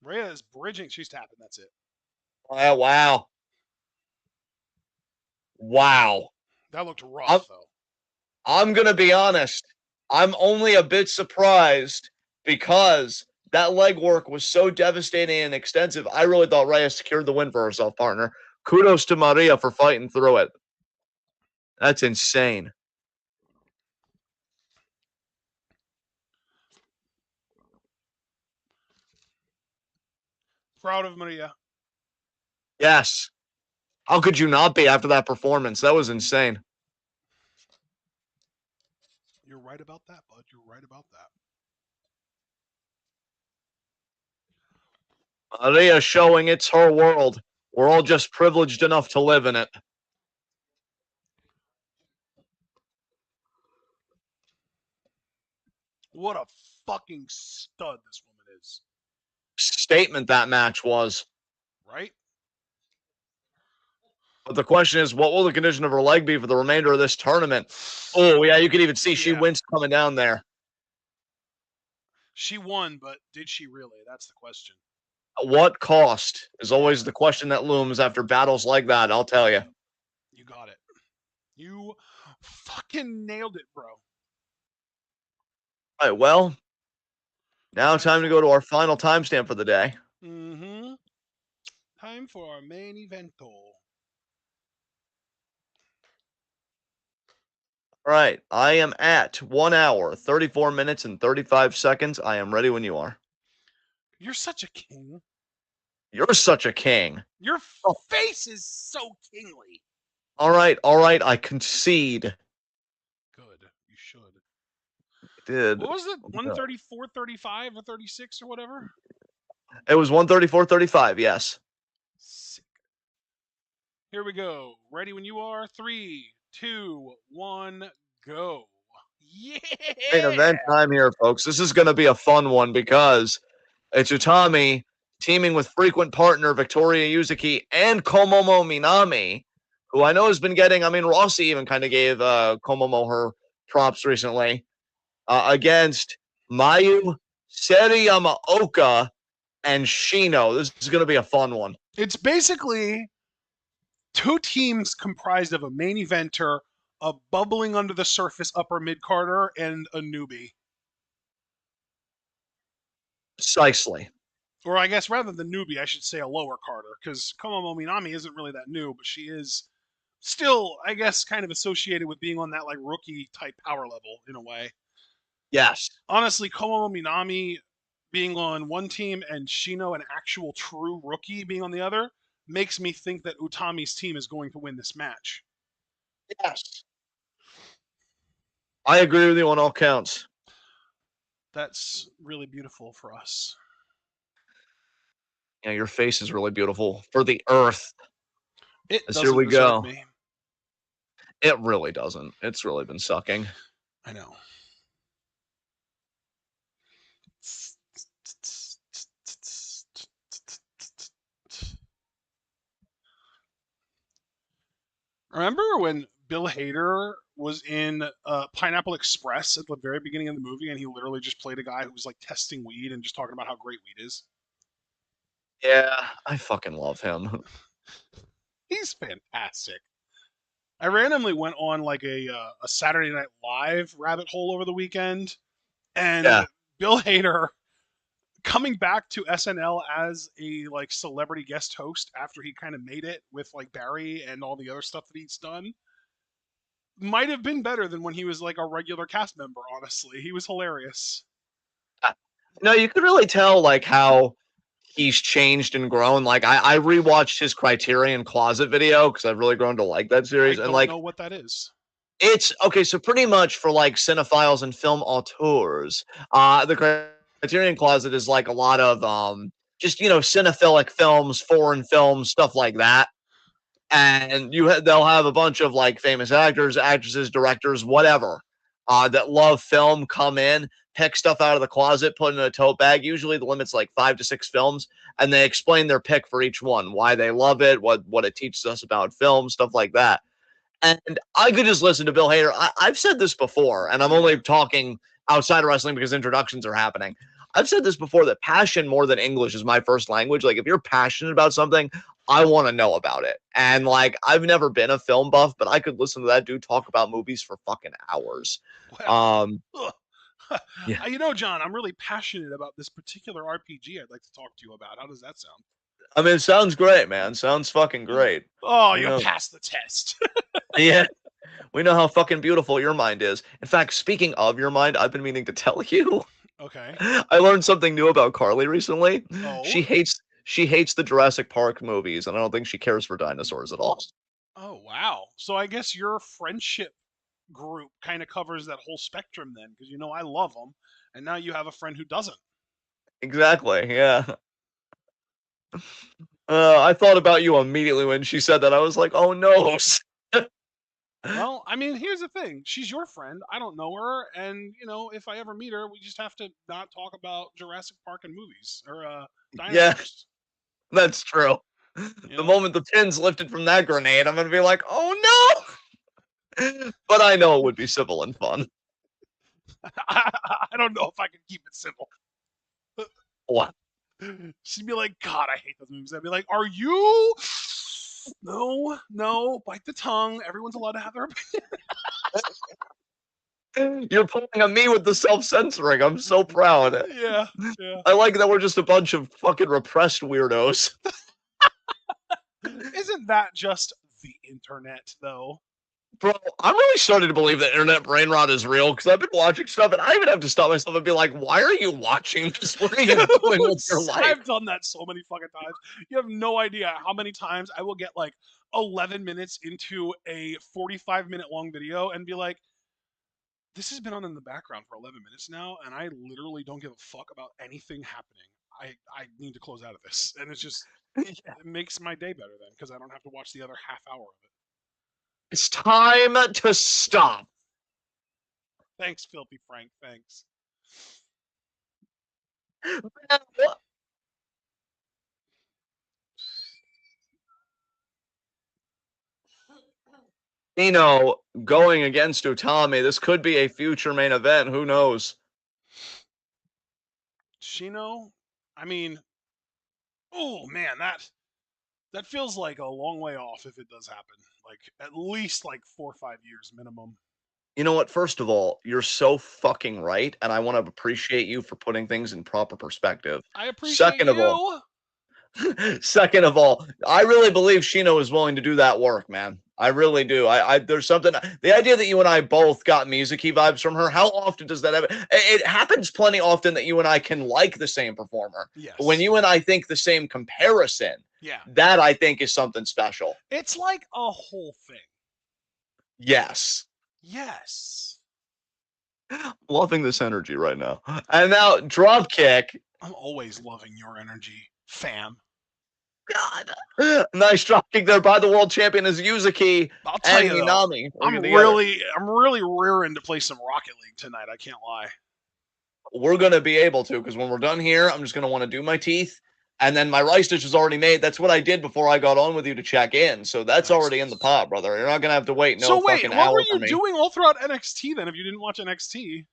Rhea is bridging. She's tapping. That's it. Oh, wow. Wow. That looked rough, though. I'm going to be honest. I'm only a bit surprised because that leg work was so devastating and extensive. I really thought Rhea secured the win for herself, partner. Kudos to Maria for fighting through it. That's insane. Proud of Maria. Yes. How could you not be after that performance? That was insane. You're right about that, bud. You're right about that. Maria showing it's her world. We're all just privileged enough to live in it. What a fucking stud this woman is. Statement that match was. Right? But the question is, what will the condition of her leg be for the remainder of this tournament? Oh, yeah, you can even see she wins coming down there. She won, but did she really? That's the question. What cost is always the question that looms after battles like that, I'll tell you. You got it. You fucking nailed it, bro. All right, well, now time to go to our final timestamp for the day. Mm-hmm. Time for our main evento. All right, I am at 1 hour, 34 minutes, and 35 seconds. I am ready when you are. You're such a king. You're such a king. Your face is so kingly. All right, I concede. Good, you should. I did. What was it? 134, 35, or 36 or whatever? It was 134.35, yes. Sick. Here we go. Ready when you are. 3, 2, 1, go. Yeah! Main event time here, folks. This is going to be a fun one because it's Utami teaming with frequent partner Victoria Yuzuki and Komomo Minami, who I know has been getting, Rossi even kind of gave Komomo her props recently, against Mayu, Seri Yamaoka, and Shino. This is going to be a fun one. It's basically two teams comprised of a main eventer, a bubbling under the surface upper mid-carder, and a newbie. Precisely. Or I guess rather than newbie, I should say a lower carder, because Komomo Minami isn't really that new, but she is still, I guess, kind of associated with being on that like rookie type power level in a way. Yes. Honestly, Komo Minami being on one team and Shino, an actual true rookie, being on the other, makes me think that Utami's team is going to win this match. Yes. I agree with you on all counts. That's really beautiful for us. Yeah, your face is really beautiful for the earth. It As here doesn't we deserve go. me. It really doesn't. It's really been sucking. I know. Remember when Bill Hader was in Pineapple Express at the very beginning of the movie, and he literally just played a guy who was like testing weed and just talking about how great weed is? Yeah, I fucking love him. He's fantastic. I randomly went on like a Saturday Night Live rabbit hole over the weekend, and Yeah. Bill Hader coming back to SNL as a like celebrity guest host after he kind of made it with like Barry and all the other stuff that he's done might have been better than when he was like a regular cast member. Honestly, he was hilarious. No, you could really tell like how he's changed and grown. Like I rewatched his Criterion Closet video because I've really grown to like that I series. And don't like know what that is. it's okay, so pretty much for like cinephiles and film auteurs, the Criterion Closet is like a lot of just cinephilic films, foreign films, stuff like that. And they'll have a bunch of like famous actors, actresses, directors, whatever, that love film come in, pick stuff out of the closet, put in a tote bag. Usually the limit's like 5 to 6 films, and they explain their pick for each one, why they love it, what it teaches us about film, stuff like that. And I could just listen to Bill Hader. I've said this before, and I'm only talking outside of wrestling because introductions are happening. I've said this before that passion more than English is my first language. Like, if you're passionate about something, I want to know about it. And like, I've never been a film buff, but I could listen to that dude talk about movies for fucking hours. Well, Um, yeah. you know, John, I'm really passionate about this particular RPG I'd like to talk to you about. How does that sound? I mean, it sounds great, man. Sounds fucking great. Oh, We you know. passed the test. Yeah. We know how fucking beautiful your mind is. In fact, speaking of your mind, I've been meaning to tell you. Okay. I learned something new about Carly recently. Oh. She hates the Jurassic Park movies, and I don't think she cares for dinosaurs at all. Oh, wow. So I guess your friendship group kind of covers that whole spectrum then, because you know I love them, and now you have a friend who doesn't. Exactly. Yeah. I thought about you immediately when she said that. I was like, oh no. Well, I mean, here's the thing. She's your friend. I don't know her, and you know, if I ever meet her, we just have to not talk about Jurassic Park and movies or Yeah, dinosaurs. that's true. You The know, moment the pin's lifted from that grenade, I'm gonna be like, oh no. But I know it would be civil and fun. I don't know if I can keep it simple. What? She'd be like, God, I hate those movies. I'd be like, Are you? No, no, bite the tongue. Everyone's allowed to have their opinion. You're pulling on me with the self-censoring. I'm so proud. Yeah, yeah. I like that we're just a bunch of fucking repressed weirdos. Isn't that just the internet, though? Bro, I'm really starting to believe that internet brain rot is real because I've been watching stuff and I even have to stop myself and be like, why are you watching this? What are you doing with your life? I've done that so many fucking times. You have no idea how many times I will get like 11 minutes into a 45-minute long video and be like, this has been on in the background for 11 minutes now, and I literally don't give a fuck about anything happening. I need to close out of this. And it's just, it makes my day better then because I don't have to watch the other half hour of it. It's time to stop. Thanks, Filthy Frank. Thanks. Going against Utami, this could be a future main event. Who knows? Shino, I mean, oh man, that feels like a long way off if it does happen. Like at least like 4 or 5 years minimum. You know what? First of all, you're so fucking right, and I want to appreciate you for putting things in proper perspective. I appreciate Second of all, you. Second of all, I really believe Shino is willing to do that work, man. I really do. There's something. The idea that you and I both got Mizuki vibes from her. How often does that happen? It happens plenty often that you and I can like the same performer. Yes. But when you and I think the same comparison, that I think is something special. It's like a whole thing. Yes. Yes. Loving this energy right now. And now drop kick. I'm always loving your energy, fam. God. Nice drop kick there by the world champion is Yuzuki and Minami. I'm really rearing to play some Rocket League tonight, I can't lie. We're going to be able to, because when we're done here, I'm just going to want to do my teeth. And then my rice dish is already made. That's what I did before I got on with you to check in. So that's already in the pot, brother. You're not going to have to wait fucking hour. What were you doing all throughout NXT then if you didn't watch NXT?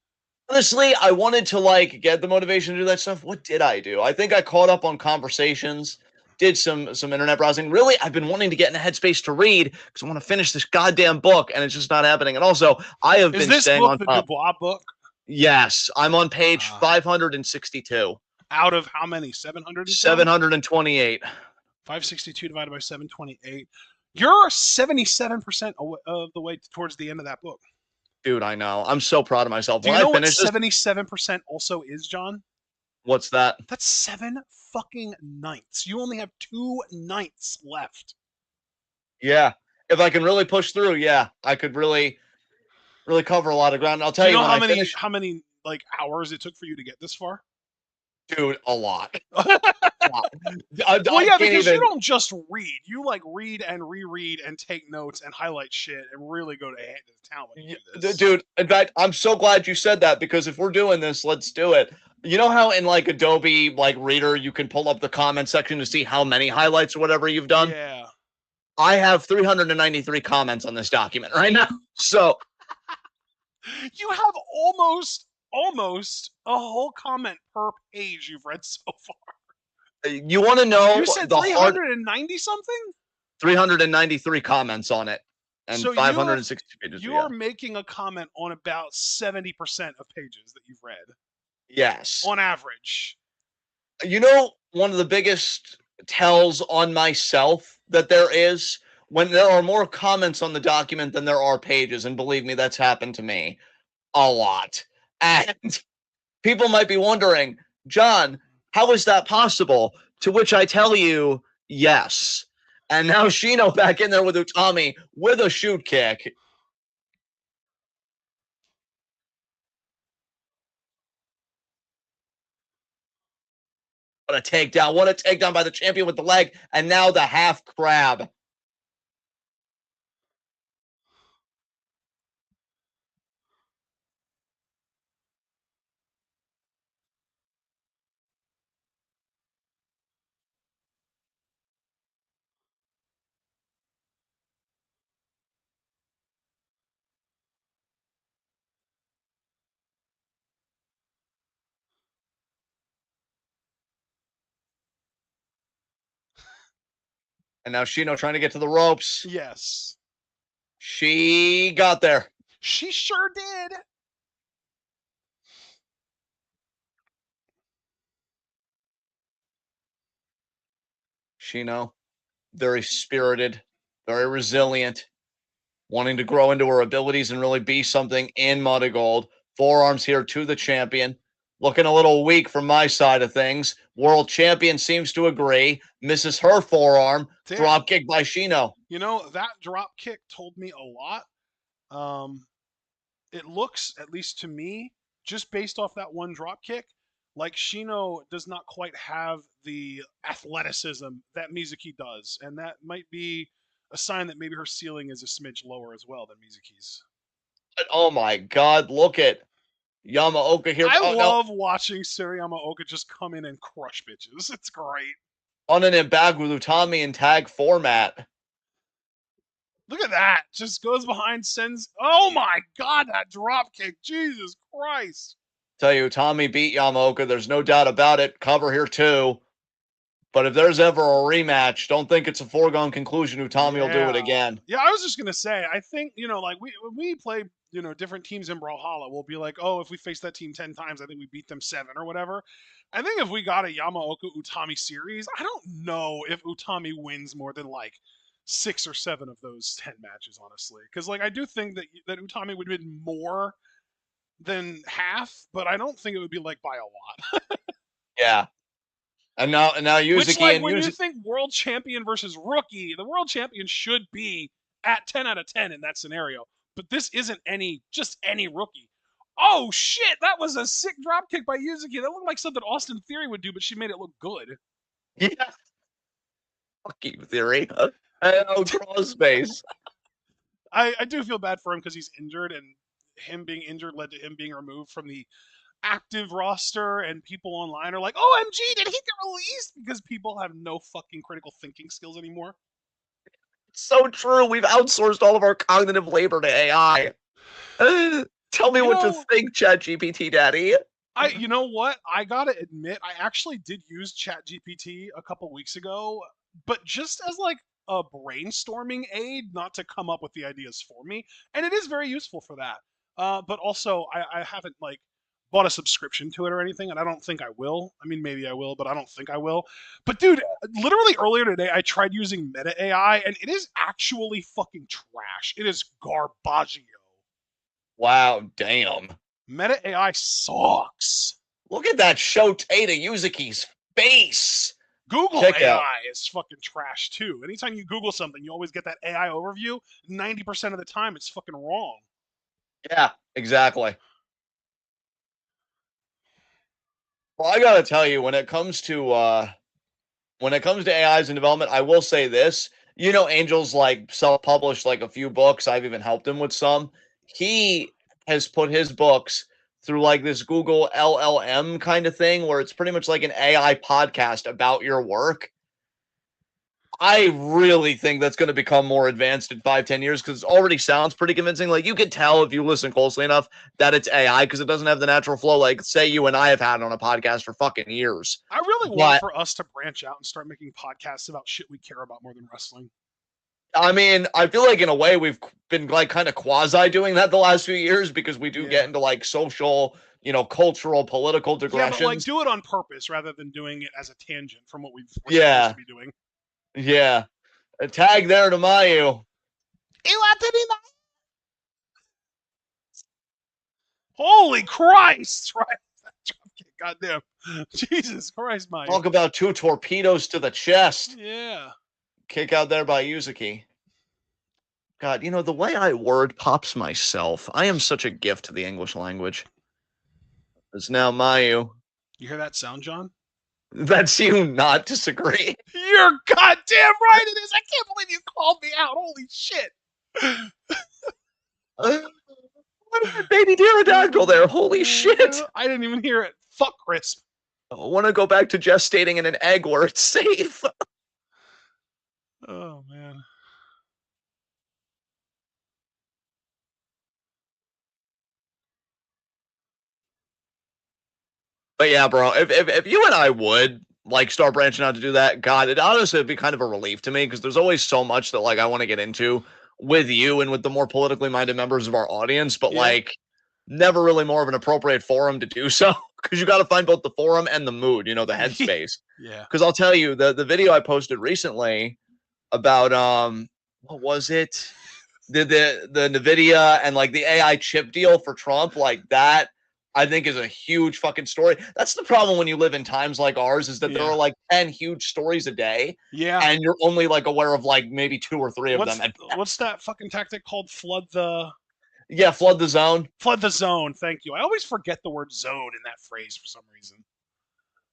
Honestly, I wanted to get the motivation to do that stuff. What did I do? I think I caught up on conversations, did some internet browsing. Really, I've been wanting to get in a headspace to read because I want to finish this goddamn book, and it's just not happening. And also, I have been staying on top. Is this book the Dubois book? Yes, I'm on page 562. Out of how many? 700? 728. 562 divided by 728. You're 77% of the way towards the end of that book. Dude, I know. I'm so proud of myself. Do you know what 77% also is, John? What's that? That's 7 fucking nights. You only have 2 nights left. Yeah. If I can really push through, yeah, I could really cover a lot of ground. I'll tell you how many hours it took for you to get this far? Dude, a lot. Well, yeah, because you don't just read. You read and reread and take notes and highlight shit and really go to town when you do this. Dude, in fact, I'm so glad you said that because if we're doing this, let's do it. You know how in Adobe Reader you can pull up the comment section to see how many highlights or whatever you've done? Yeah. I have 393 comments on this document right now. So you have almost a whole comment per page you've read so far. You want to know? You said 390 something? 393 comments on it, and so 560 pages. You are making a comment on about 70% of pages that you've read. Yes, on average. You know, one of the biggest tells on myself that there is when there are more comments on the document than there are pages, and believe me, that's happened to me a lot. And people might be wondering, John, how is that possible? To which I tell you, yes. And now Shino back in there with Utami with a shoot kick. What a takedown. What a takedown by the champion with the leg. And now the half crab. And now Shino trying to get to the ropes. Yes. She got there. She sure did. Shino, very spirited, very resilient, wanting to grow into her abilities and really be something in MARIGOLD. Forearms here to the champion. Looking a little weak from my side of things. World champion seems to agree. Misses her forearm. Damn. Drop kick by Shino. You know, that drop kick told me a lot. It looks, at least to me, just based off that one drop kick, like Shino does not quite have the athleticism that Mizuki does. And that might be a sign that maybe her ceiling is a smidge lower as well than Mizuki's. Oh my God, look at Yamaoka here. I love watching Suri Yamaoka just come in and crush bitches. It's great. Running it back with Utami in tag format. Look at that. Just goes behind, sends. Oh my God, that drop kick. Jesus Christ. Tell you, Utami beat Yamaoka. There's no doubt about it. Cover here too. But if there's ever a rematch, don't think it's a foregone conclusion. Utami will do it again. Yeah, I was just going to say, I think, when we play, different teams in Brawlhalla, we'll be like, oh, if we face that team 10 times, I think we beat them 7 or whatever. I think if we got a Yamaoka Utami series, I don't know if Utami wins more than like 6 or 7 of those 10 matches, honestly. Because like I do think that Utami would win more than half, but I don't think it would be like by a lot. Yeah. And now Which Yuzuki like and when you Yuzuki. think world champion versus rookie, the world champion should be at 10 out of 10 in that scenario. But this isn't any rookie. Oh shit, that was a sick drop kick by Yuzuki. That looked like something Austin Theory would do, but she made it look good. Yeah. Fucking Theory. Cross space. I do feel bad for him because he's injured, and him being injured led to him being removed from the active roster, and people online are like, OMG, did he get released? Because people have no fucking critical thinking skills anymore. So true. We've outsourced all of our cognitive labor to AI. Tell me what to think, ChatGPT Daddy. You know what? I gotta admit, I actually did use ChatGPT a couple weeks ago, but just as like a brainstorming aid, not to come up with the ideas for me. And it is very useful for that. But also, I haven't like bought a subscription to it or anything, and I don't think I will. I mean, maybe I will, but I don't think I will. But dude, literally earlier today, I tried using Meta AI, and it is actually fucking trash. It is garbaggio. Wow, damn. Meta AI sucks. Look at that Shotei to Yuzuki's face. Google Check AI out. is fucking trash too. Anytime you Google something, you always get that AI overview. 90% of the time, it's fucking wrong. Yeah, exactly. Well, I gotta tell you, when it comes to AIs in development, I will say this. You know, Angel's like self-published like a few books. I've even helped him with some. He has put his books through like this Google LLM kind of thing where it's pretty much like an AI podcast about your work. I really think that's going to become more advanced in 5-10 years because it already sounds pretty convincing. Like you can tell if you listen closely enough that it's AI because it doesn't have the natural flow like say you and I have had on a podcast for fucking years. I really want But for us to branch out and start making podcasts about shit we care about more than wrestling. I mean, I feel like in a way we've been like kind of quasi doing that the last few years because we do get into like social, cultural, political digressions. Yeah, but like do it on purpose rather than doing it as a tangent from what we're supposed to be doing. Yeah. A tag there to Mayu. Holy Christ! Right? Goddamn. Jesus Christ, Mayu. Talk about 2 torpedoes to the chest. Yeah. Kick out there by Yuzuki. God, the way I word pops myself, I am such a gift to the English language. It's now Mayu. You hear that sound, John? That's you not disagree. You're goddamn right it is. I can't believe you called me out. Holy shit. Baby pterodactyl there. Holy shit. I didn't even hear it. Fuck Crisp. I want to go back to gestating in an egg where it's safe. Oh, man. But yeah, bro, if you and I would like start branching out to do that, God, it honestly would be kind of a relief to me because there's always so much that like I want to get into with you and with the more politically minded members of our audience, but like never really more of an appropriate forum to do so because you got to find both the forum and the mood, the headspace. Yeah. Because I'll tell you, the video I posted recently about what was it? The NVIDIA and like the AI chip deal for Trump, like that. I think is a huge fucking story. That's the problem when you live in times like ours is that there are like 10 huge stories a day. Yeah. And you're only like aware of like maybe 2 or 3 of them. What's that fucking tactic called? Flood the zone. Flood the zone. Thank you. I always forget the word zone in that phrase for some reason.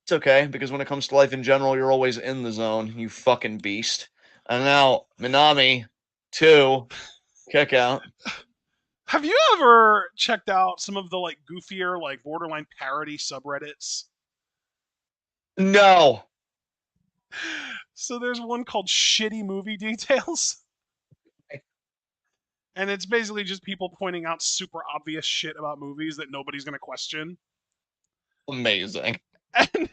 It's okay because when it comes to life in general, you're always in the zone, you fucking beast. And now Minami 2 kick out. Have you ever checked out some of the like goofier, like borderline parody subreddits? No. So there's one called Shitty Movie Details. And it's basically just people pointing out super obvious shit about movies that nobody's going to question. Amazing. And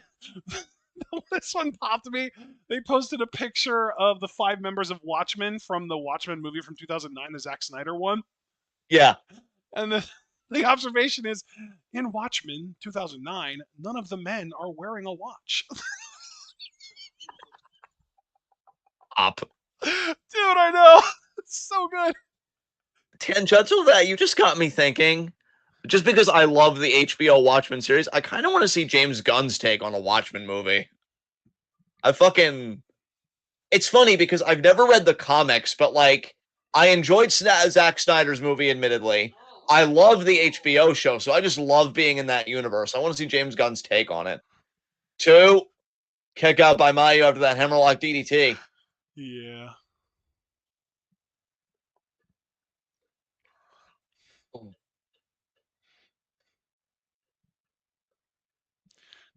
this one popped me. They posted a picture of the 5 members of Watchmen from the Watchmen movie from 2009, the Zack Snyder one. Yeah. And the The observation is, in Watchmen 2009, none of the men are wearing a watch. Up. Dude, I know. It's so good. Tangential to that, you just got me thinking. Just because I love the HBO Watchmen series, I kind of want to see James Gunn's take on a Watchmen movie. It's funny because I've never read the comics, but like, I enjoyed Zack Snyder's movie, admittedly. I love the HBO show, so I just love being in that universe. I want to see James Gunn's take on it. 2, kick out by Mayu after that hammerlock DDT. Yeah.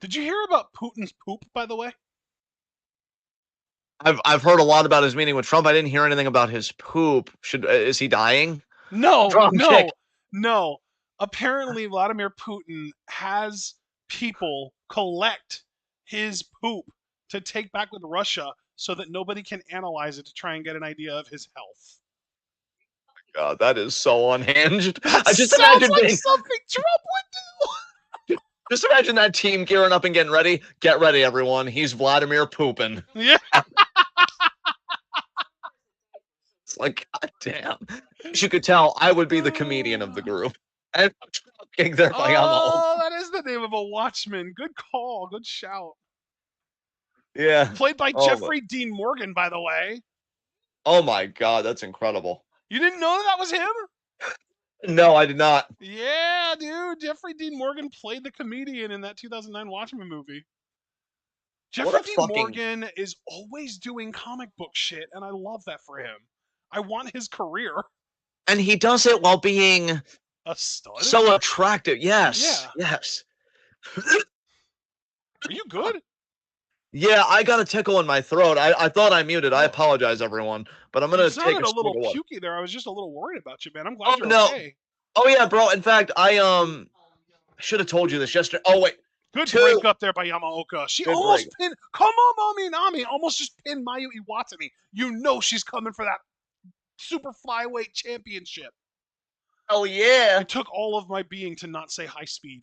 Did you hear about Putin's poop, by the way? I've heard a lot about his meeting with Trump. I didn't hear anything about his poop. Is he dying? No, Drum no, kick. no. Apparently, Vladimir Putin has people collect his poop to take back with Russia so that nobody can analyze it to try and get an idea of his health. God, that is so unhinged. That I just sounds imagine like something Trump would Just imagine that team gearing up and getting ready. Get ready, everyone. He's Vladimir pooping. do. Yeah. It's like, God damn. As you could tell, I would be the comedian of the group. And I'm there by Oh, that is the name of a Watchman. Good call. Good shout. Yeah. Played by Jeffrey Dean Morgan, by the way. Oh my God, that's incredible. You didn't know that was him? No, I did not. Yeah, dude. Jeffrey Dean Morgan played the comedian in that 2009 Watchmen movie. Jeffrey Dean Morgan is always doing comic book shit, and I love that for him. I want his career. And he does it while being a stud. So attractive. Yes. Yeah. Yes. Are you good? Yeah, I got a tickle in my throat. I thought I muted. I apologize, everyone. But I'm gonna take a little pukey there. I was just a little worried about you, man. I'm glad you're okay. Oh yeah, bro. In fact, I should have told you this yesterday. Oh wait. Good break up there by Yamaoka. She almost pinned Momi almost just pinned Mayu Iwatani. You know she's coming for that super flyweight championship. Oh yeah. It took all of my being to not say high speed.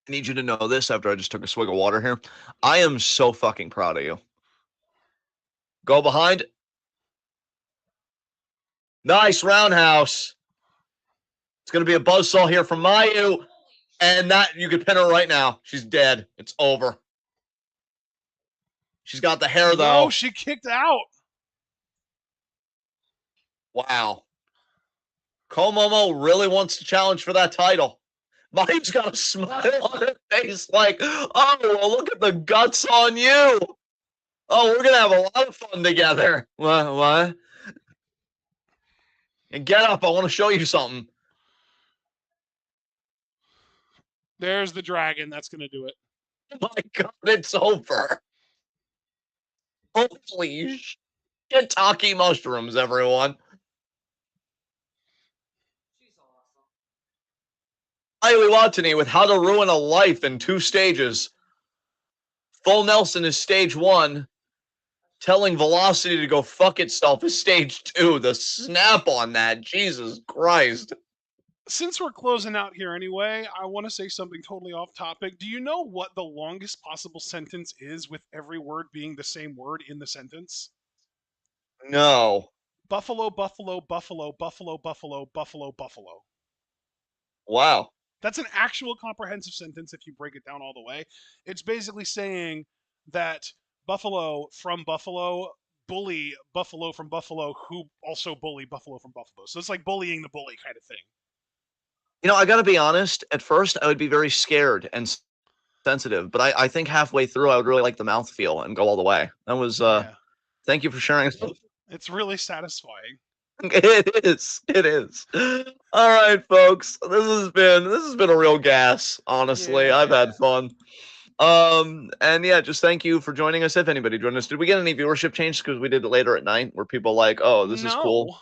I need you to know this after I just took a swig of water here. I am so fucking proud of you. Go behind. Nice roundhouse. It's going to be a buzzsaw here from Mayu. And that, you could pin her right now. She's dead. It's over. She's got the hair, though. No, she kicked out. Wow. Komomo really wants to challenge for that title. Mayu's got a smile on her face like, oh, well, look at the guts on you. Oh, we're going to have a lot of fun together. What? And get up. I want to show you something. There's the dragon. That's going to do it. Oh, my God. It's over. Holy shit. Taki mushrooms, everyone. Mayu Iwatani with How to Ruin a Life in 2 stages. Full Nelson is stage 1. Telling Velocity to go fuck itself is stage 2. The snap on that. Jesus Christ. Since we're closing out here anyway, I want to say something totally off topic. Do you know what the longest possible sentence is with every word being the same word in the sentence? No. Buffalo, buffalo, buffalo, buffalo, buffalo, buffalo, buffalo. Wow. That's an actual comprehensive sentence if you break it down all the way. It's basically saying that Buffalo from Buffalo bully Buffalo from Buffalo who also bully Buffalo from Buffalo. So it's like bullying the bully kind of thing. You know, I got to be honest. At first, I would be very scared and sensitive, but I think halfway through, I would really like the mouthfeel and go all the way. That was, thank you for sharing. It's really satisfying. It is. It is. All right, folks. This has been a real gas. Honestly, I've had fun. And yeah, just thank you for joining us. If anybody joined us, did we get any viewership changes because we did it later at night? Where people like, oh, this is cool.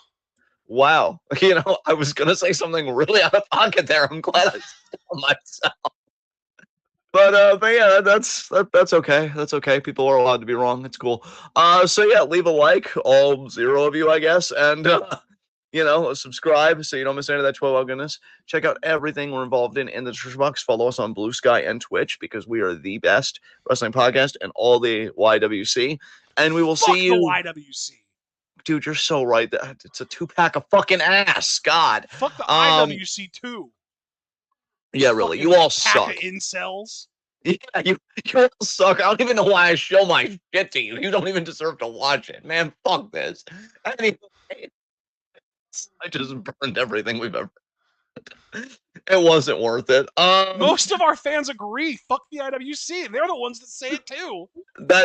Wow. You know, I was gonna say something really out of pocket there. I'm glad I saw myself. But yeah, that's okay. That's okay. People are allowed to be wrong. It's cool. So yeah, leave a like, all 0 of you, I guess, and Subscribe so you don't miss any of that 12-hour goodness. Check out everything we're involved in the description box. Follow us on Blue Sky and Twitch because we are the best wrestling podcast in all the YWC. And we will see you. Fuck the YWC. Dude, you're so right. It's a 2-pack of fucking ass. God. Fuck the IWC too. Yeah, really. You all suck. Pack of incels. Yeah, you all suck. I don't even know why I show my shit to you. You don't even deserve to watch it, man. Fuck this. Anyway, I just burned everything we've ever. It wasn't worth it. Most of our fans agree. Fuck the IWC. They're the ones that say it too.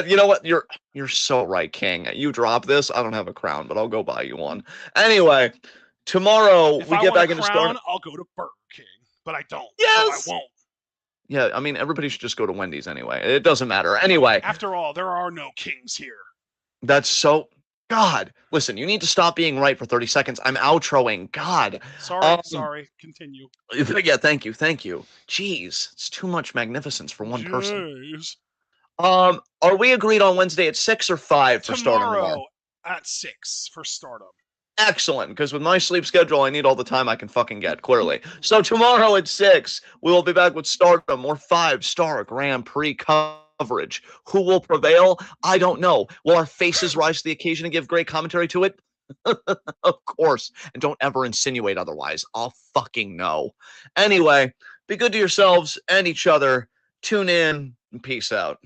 You know what? You're so right, King. You drop this, I don't have a crown, but I'll go buy you one. Anyway, tomorrow we get back into Stardom. I'll go to Burger King, but I don't. Yes. So I won't. Yeah, I mean, everybody should just go to Wendy's anyway. It doesn't matter. Anyway. After all, there are no kings here. That's so... God. Listen, you need to stop being right for 30 seconds. I'm outroing. God. Sorry. Continue. Yeah, thank you. Jeez, it's too much magnificence for one person. Are we agreed on Wednesday at 6 or 5 for Stardom? Tomorrow at 6 for Stardom. Excellent, because with my sleep schedule, I need all the time I can fucking get, clearly. So tomorrow at 6, we will be back with Stardom, more 5-star Grand Prix coverage. Who will prevail? I don't know. Will our faces rise to the occasion and give great commentary to it? Of course. And don't ever insinuate otherwise. I'll fucking know. Anyway, be good to yourselves and each other. Tune in and peace out.